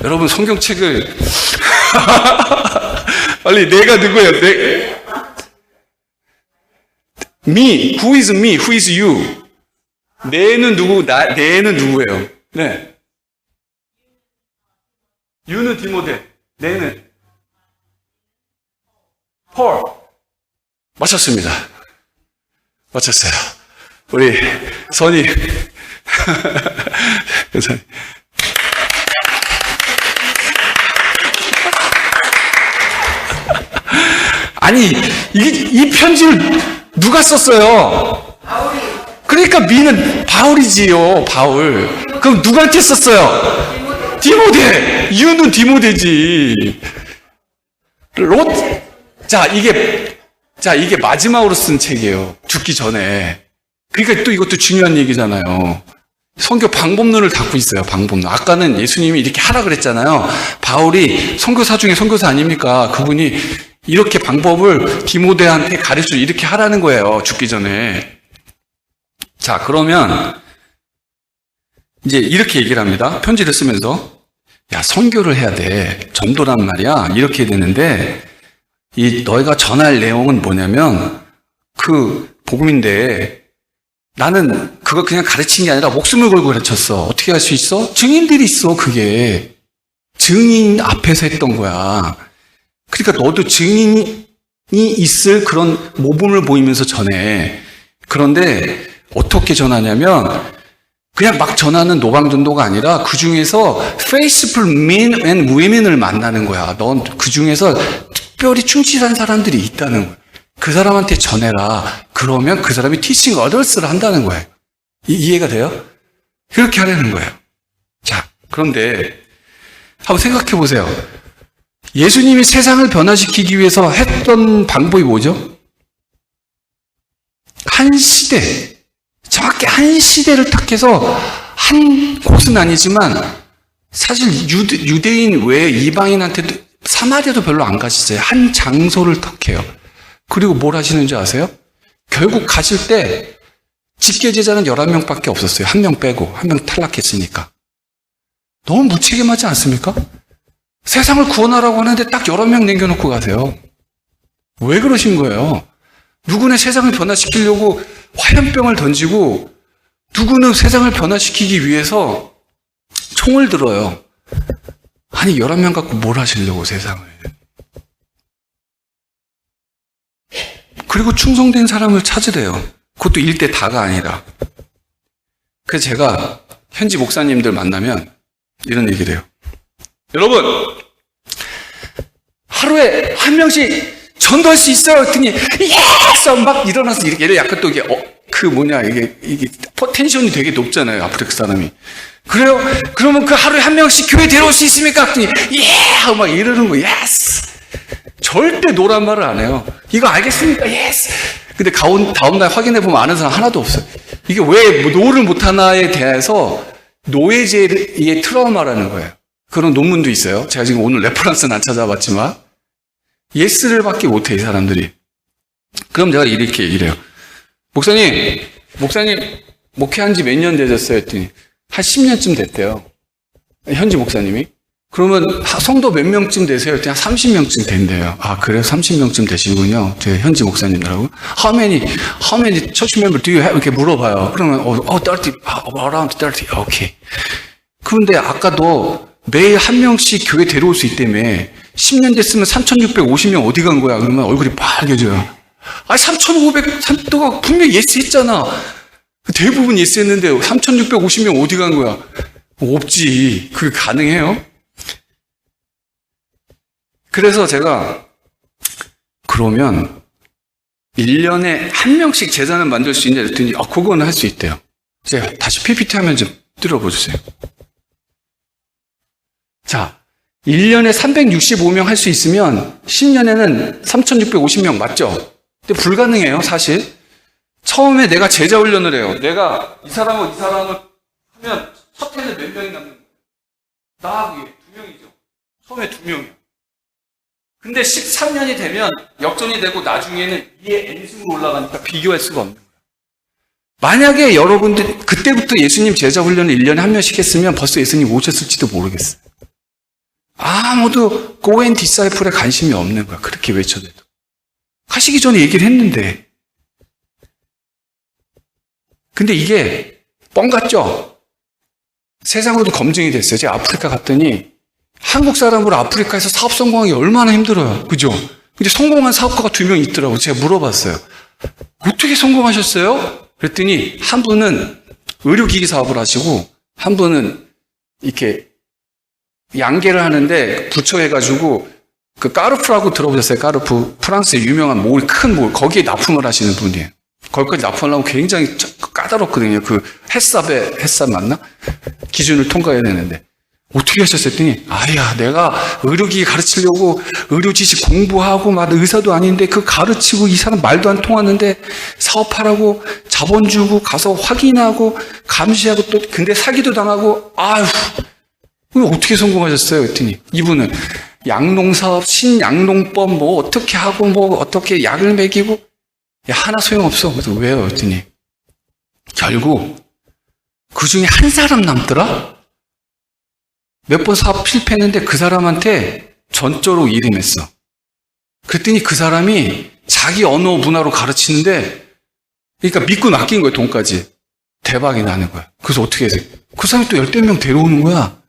여러분, 성경책을. 빨리, 내가 누구예요? me, who is me, who is you? 내는 누구, 내는 누구예요? 네. you는 디모데, 내는 폴. 맞췄습니다. 맞췄어요. 우리 선이. 아니, 이 편지를 누가 썼어요? 바울이. 그러니까 미는 바울이지요, 바울. 그럼 누구한테 썼어요? 디모데. 유는 디모데지. 이게 마지막으로 쓴 책이에요. 죽기 전에. 그러니까 또 이것도 중요한 얘기잖아요. 선교 방법론을 갖고 있어요, 방법론. 아까는 예수님이 이렇게 하라 그랬잖아요. 바울이 선교사 중에 선교사 아닙니까? 그분이 이렇게 방법을 디모데한테 가르쳐 이렇게 하라는 거예요. 죽기 전에. 자, 그러면 이제 이렇게 얘기를 합니다. 편지를 쓰면서. 야, 선교를 해야 돼. 전도란 말이야. 이렇게 되는데 너희가 전할 내용은 뭐냐면 그 복음인데 나는 그거 그냥 가르친 게 아니라 목숨을 걸고 가르쳤어. 어떻게 할 수 있어? 증인들이 있어. 그게. 증인 앞에서 했던 거야. 그러니까 너도 증인이 있을 그런 모범을 보이면서 전해. 그런데 어떻게 전하냐면 그냥 막 전하는 노방전도가 아니라 그 중에서 faithful men and women을 만나는 거야. 넌 그 중에서 특별히 충실한 사람들이 있다는 거야. 그 사람한테 전해라. 그러면 그 사람이 teaching others를 한다는 거예요. 이해가 돼요? 그렇게 하려는 거예요. 자, 그런데 한번 생각해 보세요. 예수님이 세상을 변화시키기 위해서 했던 방법이 뭐죠? 한 시대, 정확히 한 시대를 택해서 한 곳은 아니지만 사실 유대인 외에 이방인한테도 사마리아도 별로 안 가시어요. 한 장소를 택해요. 그리고 뭘 하시는지 아세요? 결국 가실 때 직계제자는 11명밖에 없었어요. 한 명 빼고. 한 명 탈락했으니까. 너무 무책임하지 않습니까? 세상을 구원하라고 하는데 딱 11명 남겨놓고 가세요. 왜 그러신 거예요? 누구는 세상을 변화시키려고 화염병을 던지고 누구는 세상을 변화시키기 위해서 총을 들어요. 아니 11명 갖고 뭘 하시려고 세상을. 그리고 충성된 사람을 찾으래요. 그것도 일대 다가 아니라. 그래서 제가 현지 목사님들 만나면 이런 얘기를 해요. 여러분, 하루에 한 명씩 전도할 수 있어요. 그랬더니 예스! 막 일어나서 이렇게 얘를 약간 또 이게 이게 텐션이 되게 높잖아요. 아프리카 사람이. 그래요? 그러면 그 하루에 한 명씩 교회 데려올 수 있습니까? 그랬더니 예! 막 이러는 거 예스! 절대 노란 말을 안 해요. 이거 알겠습니까? 예스! 근데 다음날 확인해보면 아는 사람 하나도 없어요. 이게 왜 노를 못하나에 대해서 노예제의 트라우마라는 거예요. 그런 논문도 있어요. 제가 지금 오늘 레퍼런스는 안 찾아봤지만 예스를 밖에 못해 이 사람들이. 그럼 제가 이렇게 얘기를 해요. 목사님 목회한 지 몇 년 되셨어요? 했더니 한 10년쯤 됐대요. 현지 목사님이. 그러면 성도 몇 명쯤 되세요? 했더니 한 30명쯤 된대요. 아, 그래요? 30명쯤 되시군요. 제 현지 목사님들하고. How many church member do you have? 이렇게 물어봐요. 그러면, 30, around 30. 오케이. 그런데 아까도 매일 한 명씩 교회 데려올 수 있다며. 10년 됐으면 3,650명 어디 간 거야? 그러면 얼굴이 빨개져요. 아, 3,500, 너가 분명히 예스 했잖아. 대부분 예스 했는데 3,650명 어디 간 거야? 없지. 그게 가능해요? 그래서 제가 그러면 1년에 한 명씩 제자는 만들 수 있냐 했더니 그거는 할 수 있대요. 제가 다시 PPT 화면 좀 뚫어보세요. 자, 1년에 365명 할 수 있으면 10년에는 3,650명 맞죠? 근데 불가능해요, 사실. 처음에 내가 제자 훈련을 해요. 내가 이 사람을 하면 첫 해는 몇 명이 남는 거예요? 나하고 얘 2명이죠. 처음에 2명이요. 근데 13년이 되면 역전이 되고 나중에는 이에 N승으로 올라가니까 비교할 수가 없는 거예요. 만약에 여러분들 그때부터 예수님 제자 훈련을 1년에 한 명씩 했으면 벌써 예수님 오셨을지도 모르겠어요. 아무도 go and disciple에 관심이 없는 거야. 그렇게 외쳐대도. 하시기 전에 얘기를 했는데. 근데 이게 뻥 같죠? 세상으로도 검증이 됐어요. 제가 아프리카 갔더니 한국 사람으로 아프리카에서 사업 성공하기 얼마나 힘들어요. 그죠? 근데 성공한 사업가가 2명 있더라고요. 제가 물어봤어요. 어떻게 성공하셨어요? 그랬더니 한 분은 의료기기 사업을 하시고 한 분은 이렇게 양계를 하는데 부처해가지고 그 까르푸라고 들어보셨어요? 까르푸. 프랑스의 유명한 큰 몰. 거기에 납품을 하시는 분이에요. 거기까지 납품하려면 굉장히 까다롭거든요. 그 햇삽 맞나? 기준을 통과해야 되는데. 어떻게 하셨어요? 했더니, 내가 의료기기 가르치려고 의료 지식 공부하고, 의사도 아닌데, 그 가르치고, 이 사람 말도 안 통하는데, 사업하라고, 자본 주고, 가서 확인하고, 감시하고, 또, 근데 사기도 당하고, 어떻게 성공하셨어요? 했더니, 이분은 양농사업, 신양농법, 어떻게 하고, 어떻게 약을 먹이고, 하나 소용없어. 그래서 왜요? 했더니, 결국, 그 중에 한 사람 남더라? 몇 번 사업 실패했는데 그 사람한테 전적으로 일임했어. 그랬더니 그 사람이 자기 언어 문화로 가르치는데, 그러니까 믿고 맡긴 거예요, 돈까지. 대박이 나는 거야. 그래서 어떻게 해서? 그 사람이 또 10명 데려오는 거야.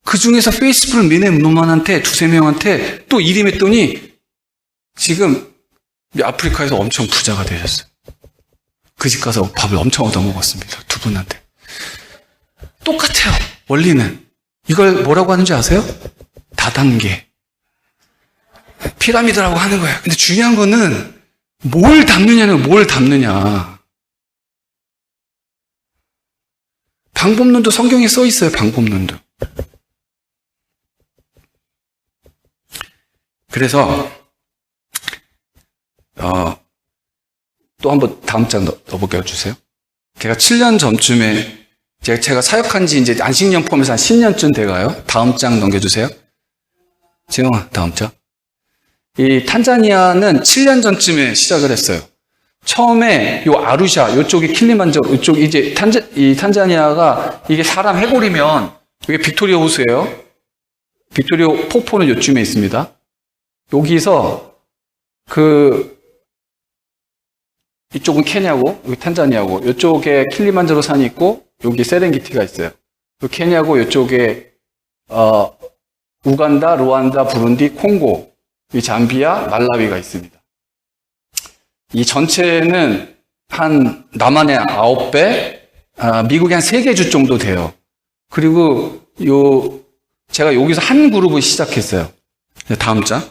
그 중에서 페이스북을 미네 놈한테 2-3명한테 또 일임했더니 지금 아프리카에서 엄청 부자가 되셨어요. 그 집 가서 밥을 엄청 얻어먹었습니다. 2분한테. 똑같아요, 원리는. 이걸 뭐라고 하는지 아세요? 다단계. 피라미드라고 하는 거예요. 근데 중요한 거는 뭘 담느냐. 방법론도 성경에 써 있어요, 방법론도. 그래서, 또 한번 다음 장 넣어보게 해주세요. 제가 7년 전쯤에 제가 사역한 지 이제 안식년 포함해서 한 10년쯤 돼가요. 다음 장 넘겨주세요. 재영아, 다음 장. 이 탄자니아는 7년 전쯤에 시작을 했어요. 처음에 요 아루샤, 요쪽이 킬리만자로, 요쪽 이제 이 탄자니아가 이게 사람 해골이면 이게 빅토리아 호수예요. 빅토리아 폭포는 요쯤에 있습니다. 여기서 이쪽은 케냐고, 여기 탄자니아고, 이쪽에 킬리만자로 산이 있고, 여기 세렝게티가 있어요. 케냐고, 이쪽에, 우간다, 루안다, 부룬디, 콩고, 이 잠비아, 말라위가 있습니다. 이 전체는 한 남한의 9배, 미국의 한 3개 주 정도 돼요. 그리고 제가 여기서 한 그룹을 시작했어요. 다음 장.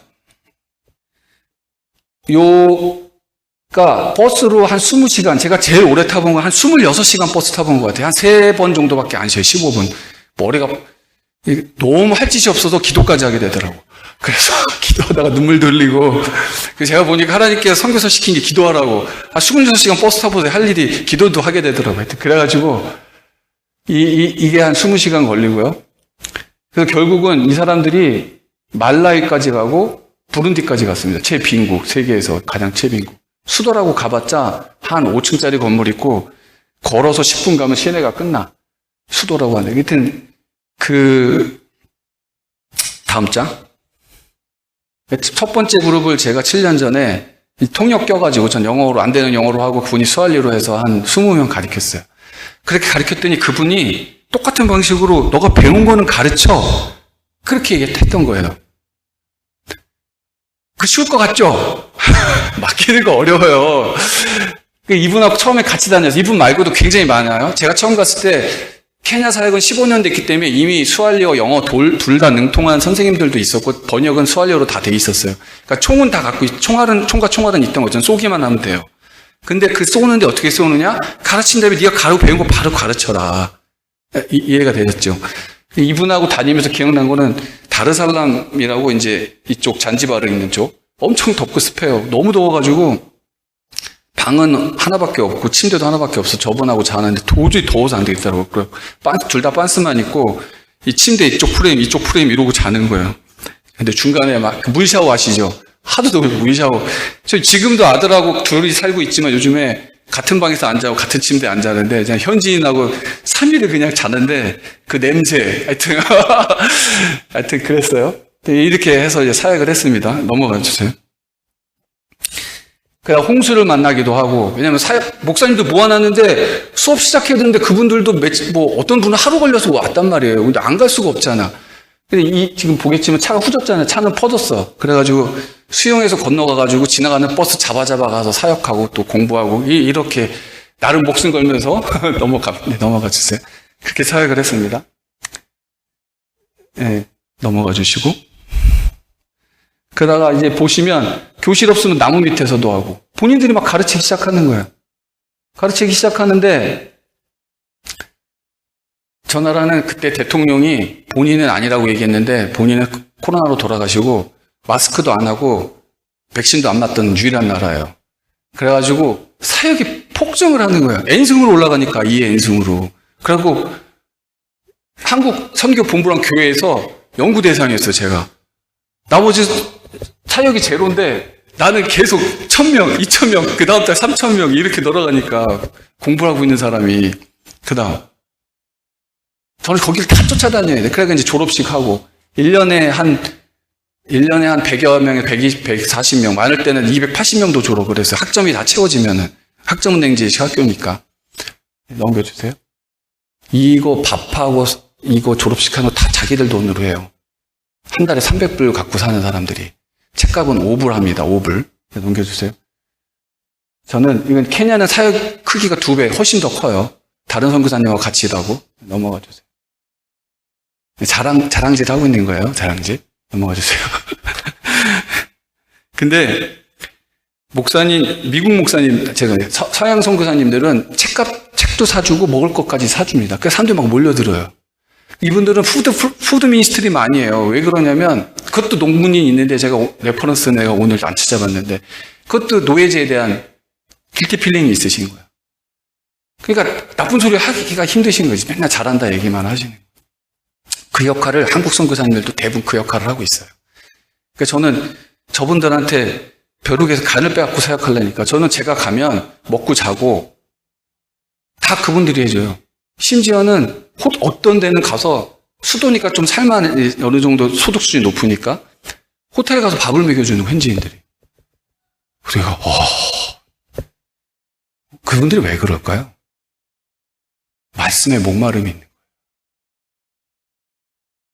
그러니까 버스로 한 20시간, 제가 제일 오래 타본 건 한 26시간 버스 타본 것 같아요. 한 3번 정도밖에 안 쉬어요. 15분. 머리가 너무 할 짓이 없어서 기도까지 하게 되더라고. 그래서 기도하다가 눈물 돌리고, 제가 보니까 하나님께서 선교사 시킨 게 기도하라고, 26시간 버스 타보세요. 할 일이 기도도 하게 되더라고요. 그래가지고, 이게 한 20시간 걸리고요. 그래서 결국은 이 사람들이 말라위까지 가고, 부룬디까지 갔습니다. 최빈국, 세계에서 가장 최빈국. 수도라고 가봤자 한 5층짜리 건물 있고, 걸어서 10분 가면 시내가 끝나. 수도라고 하는데. 하여튼, 다음 장. 첫 번째 그룹을 제가 7년 전에 통역 껴가지고 전 영어로, 안 되는 영어로 하고 그분이 스왈리로 해서 한 20명 가르쳤어요. 그렇게 가르쳤더니 그분이 똑같은 방식으로 너가 배운 거는 가르쳐. 그렇게 얘기했던 거예요. 쉬울 것 같죠? 맡기는 거 어려워요. 이분하고 처음에 같이 다녀서, 이분 말고도 굉장히 많아요. 제가 처음 갔을 때 케냐 사역은 15년 됐기 때문에 이미 스왈리어, 영어 둘 다 능통한 선생님들도 있었고 번역은 스왈리어로 다 돼 있었어요. 그러니까 총은 다 갖고 총과 총알은 있던 거죠. 쏘기만 하면 돼요. 근데 쏘는데 어떻게 쏘느냐? 가르친 다음에 네가 배운 거 바로 가르쳐라. 이해가 되셨죠? 이분하고 다니면서 기억난 거는 다르살람이라고 이제 이쪽 잔지바르 있는 쪽 엄청 덥고 습해요. 너무 더워가지고 방은 하나밖에 없고 침대도 하나밖에 없어. 저번하고 자는데 도저히 더워서 안 되겠더라고요. 둘 다 빤스만 입고 이 침대 이쪽 프레임 이러고 자는 거예요. 근데 중간에 막 물샤워 아시죠? 하도 더워서 물샤워. 저 지금도 아들하고 둘이 살고 있지만 요즘에 같은 방에서 안 자고 같은 침대에 안 자는데 그냥 현지인하고 3일을 그냥 자는데 그 냄새 하여튼 그랬어요. 이렇게 해서 이제 사역을 했습니다. 넘어가 주세요. 그냥 홍수를 만나기도 하고, 왜냐면 목사님도 모아놨는데 수업 시작해야 되는데 그분들도 어떤 분은 하루 걸려서 왔단 말이에요. 근데 안 갈 수가 없잖아. 근데 지금 보겠지만 차가 후졌잖아요. 차는 퍼졌어. 그래가지고 수영해서 건너가가지고 지나가는 버스 잡아 가서 사역하고 또 공부하고, 이렇게 나름 목숨 걸면서 넘어가 주세요. 그렇게 사역을 했습니다. 네, 넘어가 주시고. 그러다가 이제 보시면 교실 없으면 나무 밑에서도 하고 본인들이 막 가르치기 시작하는 거예요. 가르치기 시작하는데 저 나라는 그때 대통령이 본인은 아니라고 얘기했는데 본인은 코로나로 돌아가시고 마스크도 안 하고 백신도 안 맞던 유일한 나라예요. 그래가지고 사역이 폭증을 하는 거예요. N승으로 올라가니까 2의 N승으로. 그리고 한국 선교본부랑 교회에서 연구 대상이었어요. 제가. 나머지 사역이 제로인데 나는 계속 1000명, 2000명, 그 다음 달 3000명 이렇게 늘어가니까 공부를 하고 있는 사람이 그 다음. 저는 거기를 다 쫓아다녀야 돼. 그래서 이제 졸업식 하고 1년에 한 100여 명에 120, 140명, 많을 때는 280명도 졸업을 했어요. 학점이 다 채워지면은. 학점은 냉제식 학교니까. 넘겨주세요. 이거 밥하고 이거 졸업식 하는 거 다 자기들 돈으로 해요. 한 달에 300불 갖고 사는 사람들이. 책값은 5불 합니다. 5불. 넘겨주세요. 이건 케냐는 사역 크기가 2배, 훨씬 더 커요. 다른 선교사님하고 같이 일하고. 넘어가 주세요. 자랑질 하고 있는 거예요. 자랑질. 넘어가 주세요. 근데 미국 목사님, 서양 선교사님들은 책도 사주고 먹을 것까지 사줍니다. 그래서 사람들이 막 몰려들어요. 이분들은 푸드 미니스트리 많이 해요. 왜 그러냐면, 그것도 논문이 있는데 제가 레퍼런스 내가 오늘 안 찾아봤는데, 그것도 노예제에 대한 길티 필링이 있으신 거예요. 그러니까 나쁜 소리 하기가 힘드신 거지. 맨날 잘한다 얘기만 하시는 거예요. 그 역할을 한국 선교사님들도 대부분 그 역할을 하고 있어요. 그러니까 저는 저분들한테 벼룩에서 간을 빼앗고 사역하려니까 저는 제가 가면 먹고 자고 다 그분들이 해줘요. 심지어는 어떤 데는 가서 수도니까 좀 살만 어느 정도 소득 수준이 높으니까 호텔에 가서 밥을 먹여주는 현지인들이. 그래서 그분들이 왜 그럴까요? 말씀에 목마름이 있는 거예요.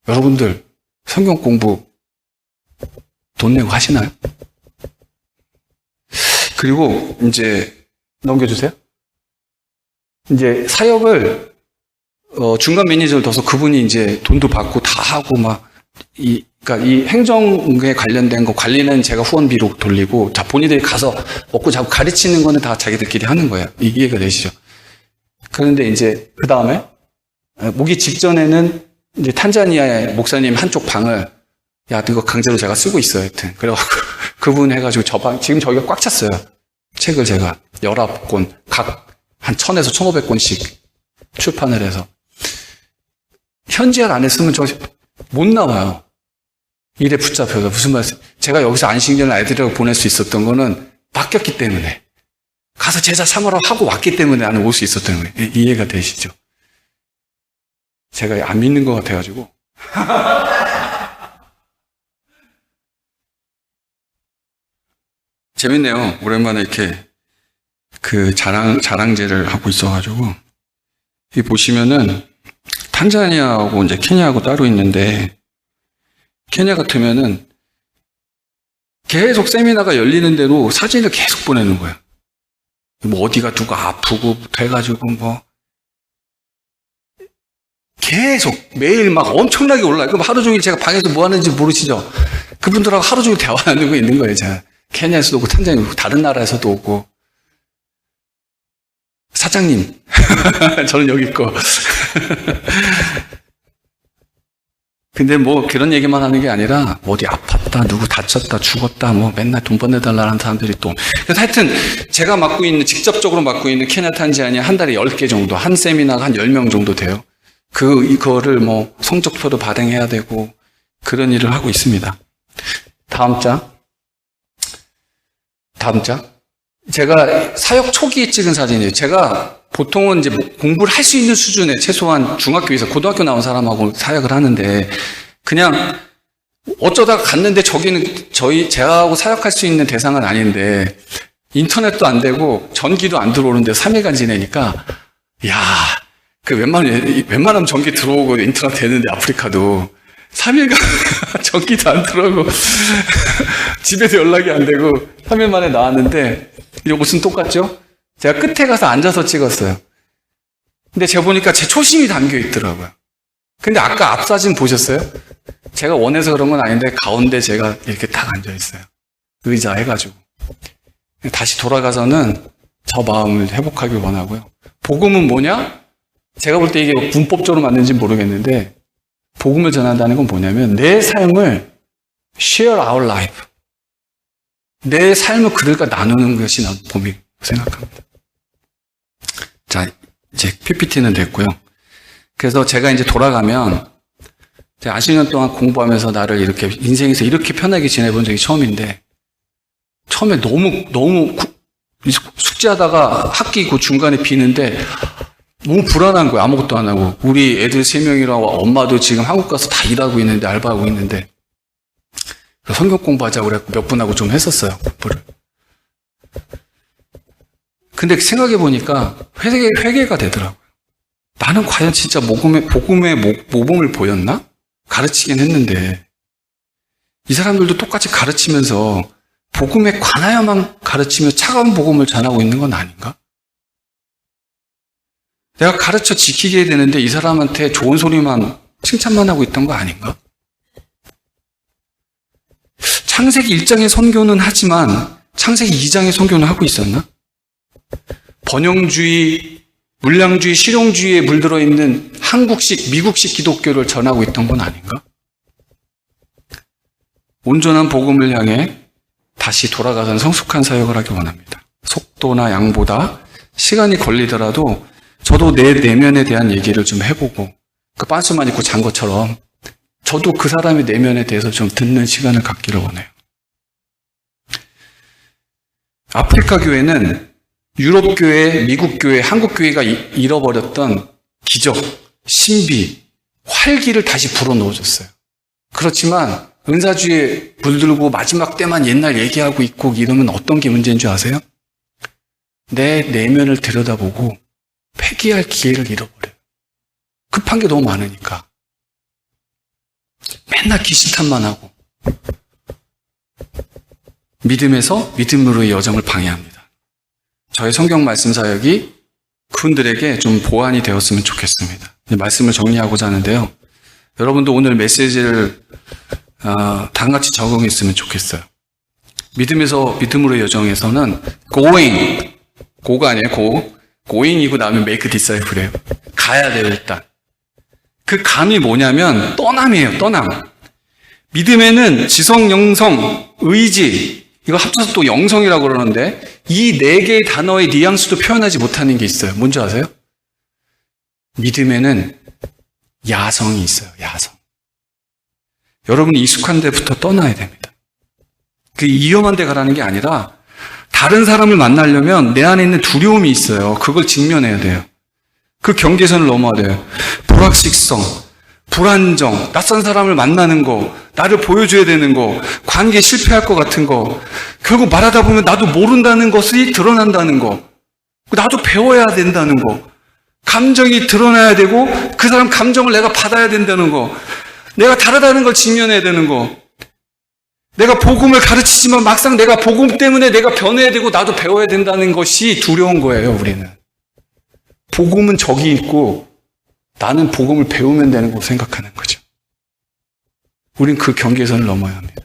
여러분들 성경 공부 돈 내고 하시나요? 그리고 이제 넘겨주세요. 이제 사역을 중간 매니저를 둬서 그분이 이제 돈도 받고 다 하고 그러니까 이 행정에 관련된 거 관리는 제가 후원비로 돌리고 자 본인들이 가서 먹고 자고 가르치는 거는 다 자기들끼리 하는 거예요. 이해가 되시죠? 그런데 이제 그 다음에 오기 직전에는 이제 탄자니아의 목사님 한쪽 방을 야 이거 강제로 제가 쓰고 있어요. 하여튼 그래가지고 그분 해가지고 저 방 지금 저기가 꽉 찼어요. 책을 제가 19권 각 한 1000에서 1500권씩 출판을 해서 현지말 안 했으면 저 못 나와요. 일에 붙잡혀서 무슨 말씀? 제가 여기서 안식년을 아이들하고 보낼 수 있었던 거는 바뀌었기 때문에 가서 제자 삼으러 하고 왔기 때문에 나는 올 수 있었던 거예요. 이해가 되시죠? 제가 안 믿는 것 같아가지고 재밌네요. 오랜만에 이렇게 그 자랑제를 하고 있어가지고 이 보시면은 탄자니아하고 이제 케냐하고 따로 있는데 케냐 같으면은 계속 세미나가 열리는 대로 사진을 계속 보내는 거예요. 뭐 어디가 누가 아프고 돼가지고 뭐 계속 매일 막 엄청나게 올라요. 그럼 하루 종일 제가 방에서 뭐 하는지 모르시죠? 그분들하고 하루 종일 대화 나누고 있는 거예요. 제가 케냐에서도 오고 탄자니아 오고 다른 나라에서도 오고 사장님 저는 여기 있고 근데 뭐 그런 얘기만 하는 게 아니라 뭐 어디 아팠다 누구 다쳤다 죽었다 뭐 맨날 돈 보내달라는 사람들이 또 그래서 하여튼 제가 직접적으로 맡고 있는 케냐 탄자니아 한 달에 10개 정도 한 세미나가 한 10명 정도 돼요. 그거를 뭐 성적표도 발행해야 되고 그런 일을 하고 있습니다. 다음 장 제가 사역 초기에 찍은 사진이에요. 제가 보통은 이제 공부를 할 수 있는 수준의 최소한 중학교에서 고등학교 나온 사람하고 사역을 하는데 그냥 어쩌다가 갔는데 저기는 제하고 사역할 수 있는 대상은 아닌데 인터넷도 안 되고 전기도 안 들어오는데 3일간 지내니까 웬만하면 전기 들어오고 인터넷 되는데 아프리카도 3일간 전기도 안 들어오고 집에서 연락이 안 되고 3일 만에 나왔는데 이 옷은 똑같죠? 제가 끝에 가서 앉아서 찍었어요. 근데 제가 보니까 제 초심이 담겨 있더라고요. 근데 아까 앞 사진 보셨어요? 제가 원해서 그런 건 아닌데 가운데 제가 이렇게 딱 앉아 있어요. 의자 해가지고. 다시 돌아가서는 저 마음을 회복하길 원하고요. 복음은 뭐냐? 제가 볼 때 이게 문법적으로 맞는지 모르겠는데 복음을 전한다는 건 뭐냐면 내 삶을 share our life. 내 삶을 그들과 나누는 것이 난 봄이라고 생각합니다. 자, 이제 PPT는 됐고요. 그래서 제가 이제 돌아가면 제가 안식년 동안 공부하면서 나를 이렇게 인생에서 이렇게 편하게 지내본 적이 처음인데 처음에 너무 숙제하다가 학기 중간에 비는데 너무 불안한 거예요. 아무것도 안 하고. 우리 애들 3명이랑 엄마도 지금 한국 가서 다 일하고 있는데, 알바하고 있는데. 성경 공부하자고 그래서 몇 분하고 좀 했었어요. 공부를. 근데 생각해보니까 회개가 되더라고요. 나는 과연 진짜 복음의 모범을 보였나? 가르치긴 했는데. 이 사람들도 똑같이 가르치면서 복음에 관하여만 가르치며 차가운 복음을 전하고 있는 건 아닌가? 내가 가르쳐 지키게 되는데 이 사람한테 좋은 소리만 칭찬만 하고 있던 거 아닌가? 창세기 1장의 선교는 하지만 창세기 2장의 선교는 하고 있었나? 번영주의, 물량주의, 실용주의에 물들어 있는 한국식, 미국식 기독교를 전하고 있던 건 아닌가? 온전한 복음을 향해 다시 돌아가서 성숙한 사역을 하기 원합니다. 속도나 양보다 시간이 걸리더라도 저도 내 내면에 대한 얘기를 좀 해보고, 그 빤스만 입고 잔 것처럼 저도 그 사람의 내면에 대해서 좀 듣는 시간을 갖기를 원해요. 아프리카 교회는 유럽 교회, 미국 교회, 한국 교회가 잃어버렸던 기적, 신비, 활기를 다시 불어넣어줬어요. 그렇지만 은사주의에 물들고 마지막 때만 옛날 얘기하고 있고 이러면 어떤 게 문제인 줄 아세요? 내 내면을 들여다보고 폐기할 기회를 잃어버려요. 급한 게 너무 많으니까. 맨날 기시탄만 하고 믿음에서 믿음으로의 여정을 방해합니다. 저의 성경 말씀 사역이 그분들에게 좀 보완이 되었으면 좋겠습니다. 말씀을 정리하고자 하는데요. 여러분도 오늘 메시지를 다 같이 적용했으면 좋겠어요. 믿음에서 믿음으로의 여정에서는 going, go가 아니에요. going이고 나면 make disciple이에요. 가야 돼요, 일단. 그 감이 뭐냐면 떠남이에요, 떠남. 믿음에는 지성, 영성, 의지, 이거 합쳐서 또 영성이라고 그러는데 이 네 개의 단어의 뉘앙스도 표현하지 못하는 게 있어요. 뭔지 아세요? 믿음에는 야성이 있어요, 야성. 여러분이 익숙한 데부터 떠나야 됩니다. 그 위험한 데 가라는 게 아니라 다른 사람을 만나려면 내 안에 있는 두려움이 있어요. 그걸 직면해야 돼요. 그 경계선을 넘어야 돼요. 불확실성, 불안정, 낯선 사람을 만나는 거, 나를 보여줘야 되는 거, 관계 실패할 것 같은 거, 결국 말하다 보면 나도 모른다는 것이 드러난다는 거, 나도 배워야 된다는 거, 감정이 드러나야 되고 그 사람 감정을 내가 받아야 된다는 거, 내가 다르다는 걸 직면해야 되는 거, 내가 복음을 가르치지만 막상 내가 복음 때문에 내가 변해야 되고 나도 배워야 된다는 것이 두려운 거예요, 우리는. 복음은 저기 있고 나는 복음을 배우면 되는 거 생각하는 거죠. 우린 그 경계선을 넘어야 합니다.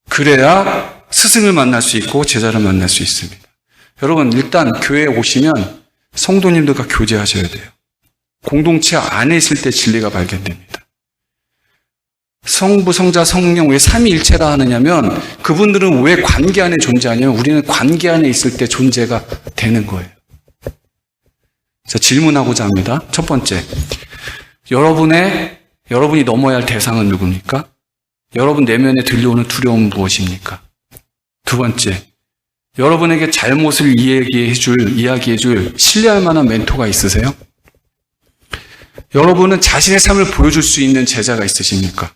그래야 스승을 만날 수 있고 제자를 만날 수 있습니다. 여러분, 일단 교회에 오시면 성도님들과 교제하셔야 돼요. 공동체 안에 있을 때 진리가 발견됩니다. 성부, 성자, 성령 왜 삼위일체라 하느냐면 그분들은 왜 관계 안에 존재하냐면 우리는 관계 안에 있을 때 존재가 되는 거예요. 자, 질문하고자 합니다. 첫 번째, 여러분이 넘어야 할 대상은 누굽니까? 여러분 내면에 들려오는 두려움은 무엇입니까? 두 번째, 여러분에게 잘못을 이야기해줄 신뢰할 만한 멘토가 있으세요? 여러분은 자신의 삶을 보여줄 수 있는 제자가 있으십니까?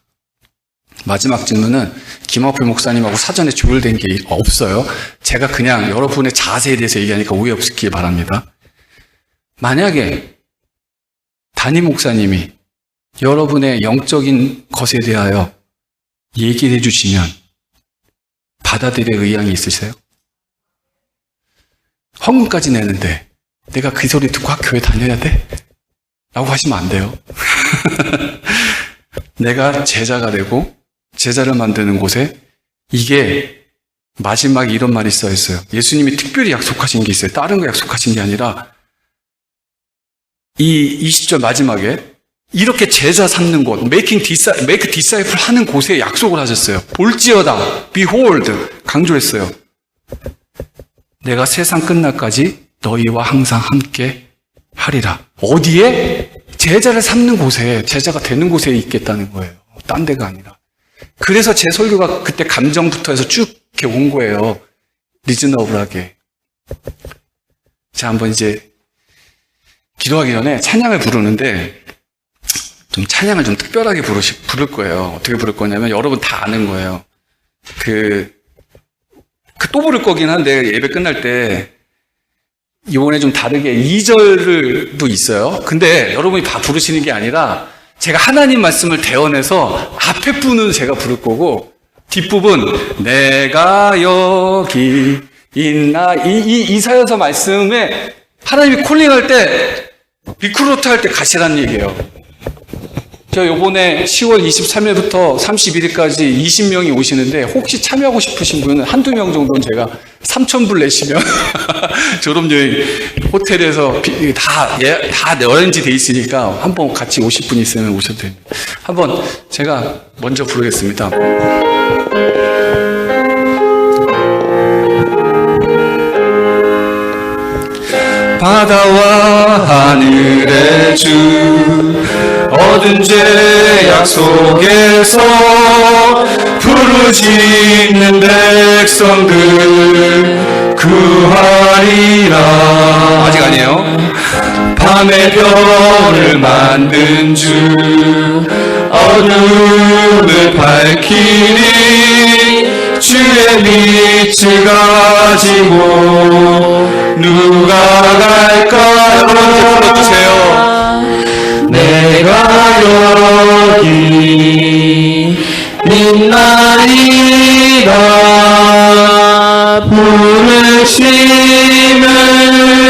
마지막 질문은 김학표 목사님하고 사전에 조율된 게 없어요. 제가 그냥 여러분의 자세에 대해서 얘기하니까 오해 없기 바랍니다. 만약에 담임 목사님이 여러분의 영적인 것에 대하여 얘기를 해주시면 받아들일 의향이 있으세요? 헌금까지 내는데 내가 그 소리 듣고 교회 다녀야 돼? 라고 하시면 안 돼요. 내가 제자가 되고 제자를 만드는 곳에 이게 마지막에 이런 말이 써 있어요. 예수님이 특별히 약속하신 게 있어요. 다른 거 약속하신 게 아니라 이 20절 마지막에 이렇게 제자 삼는 곳, make disciple 하는 곳에 약속을 하셨어요. 볼지어다, behold, 강조했어요. 내가 세상 끝날까지 너희와 항상 함께 하리라. 어디에? 제자를 삼는 곳에, 제자가 되는 곳에 있겠다는 거예요. 딴 데가 아니라. 그래서 제 설교가 그때 감정부터 해서 쭉 이렇게 온 거예요. 리즈너블하게. 자, 한번 이제 기도하기 전에 찬양을 부르는데 좀 찬양을 좀 특별하게 부를 거예요. 어떻게 부를 거냐면 여러분 다 아는 거예요. 또 부를 거긴 한데 예배 끝날 때 이번에 좀 다르게 2절도 있어요. 근데 여러분이 다 부르시는 게 아니라 제가 하나님 말씀을 대언해서 앞에 부분은 제가 부를 거고 뒷부분 내가 여기 있나 이사여서 말씀에 하나님이 콜링할 때 리크루트 할 때 가시라는 얘기예요. 저 요번에 10월 23일부터 31일까지 20명이 오시는데 혹시 참여하고 싶으신 분은 한두 명 정도는 제가 3,000불 내시면 졸업여행 호텔에서 다 어렌지 돼 있으니까 한번 같이 오실 분 있으면 오셔도 됩니다. 한번 제가 먼저 부르겠습니다. 바다와 하늘의 주 얻은 죄악 속에서 부르짖는 백성들 구하리라. 아직 아니에요. 밤의 별을 만든 주 어둠을 밝히니 주의 빛을 가지고 누가 갈까요? 불러주세요. 내가 여기 있나이다. 부르심을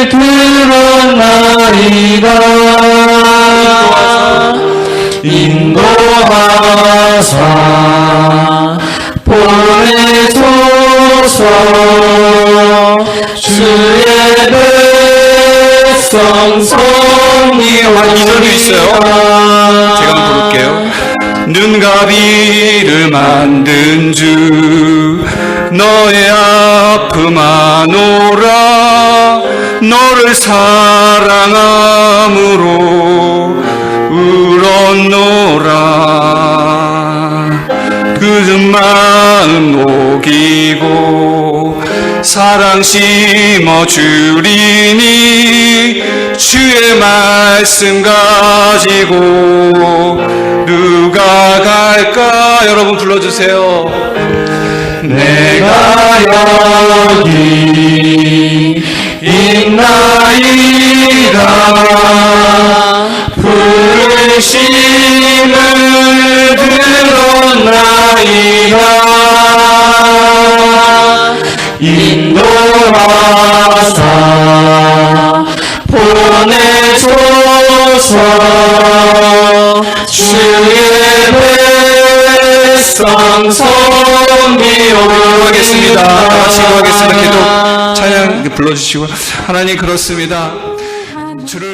들었나이다. 인도하사 보내소서. 주의 백성 성리와. 2절도 있어요. 제가 한번 부를게요. 눈가비를 만든 주 너의 아픔 아노라. 너를 사랑함으로 울었노라. 그은 마음 녹이고 사랑 심어 주리니 주의 말씀 가지고 누가 갈까? 여러분 불러주세요. 내가 여기 있나이다. 부르심을 들었나이다. 인도하사 보내소서. 주의 백성 섬기오겠습니다. 다 같이 기도하겠습니다. 기도 찬양 불러주시고. 하나님 그렇습니다. 주를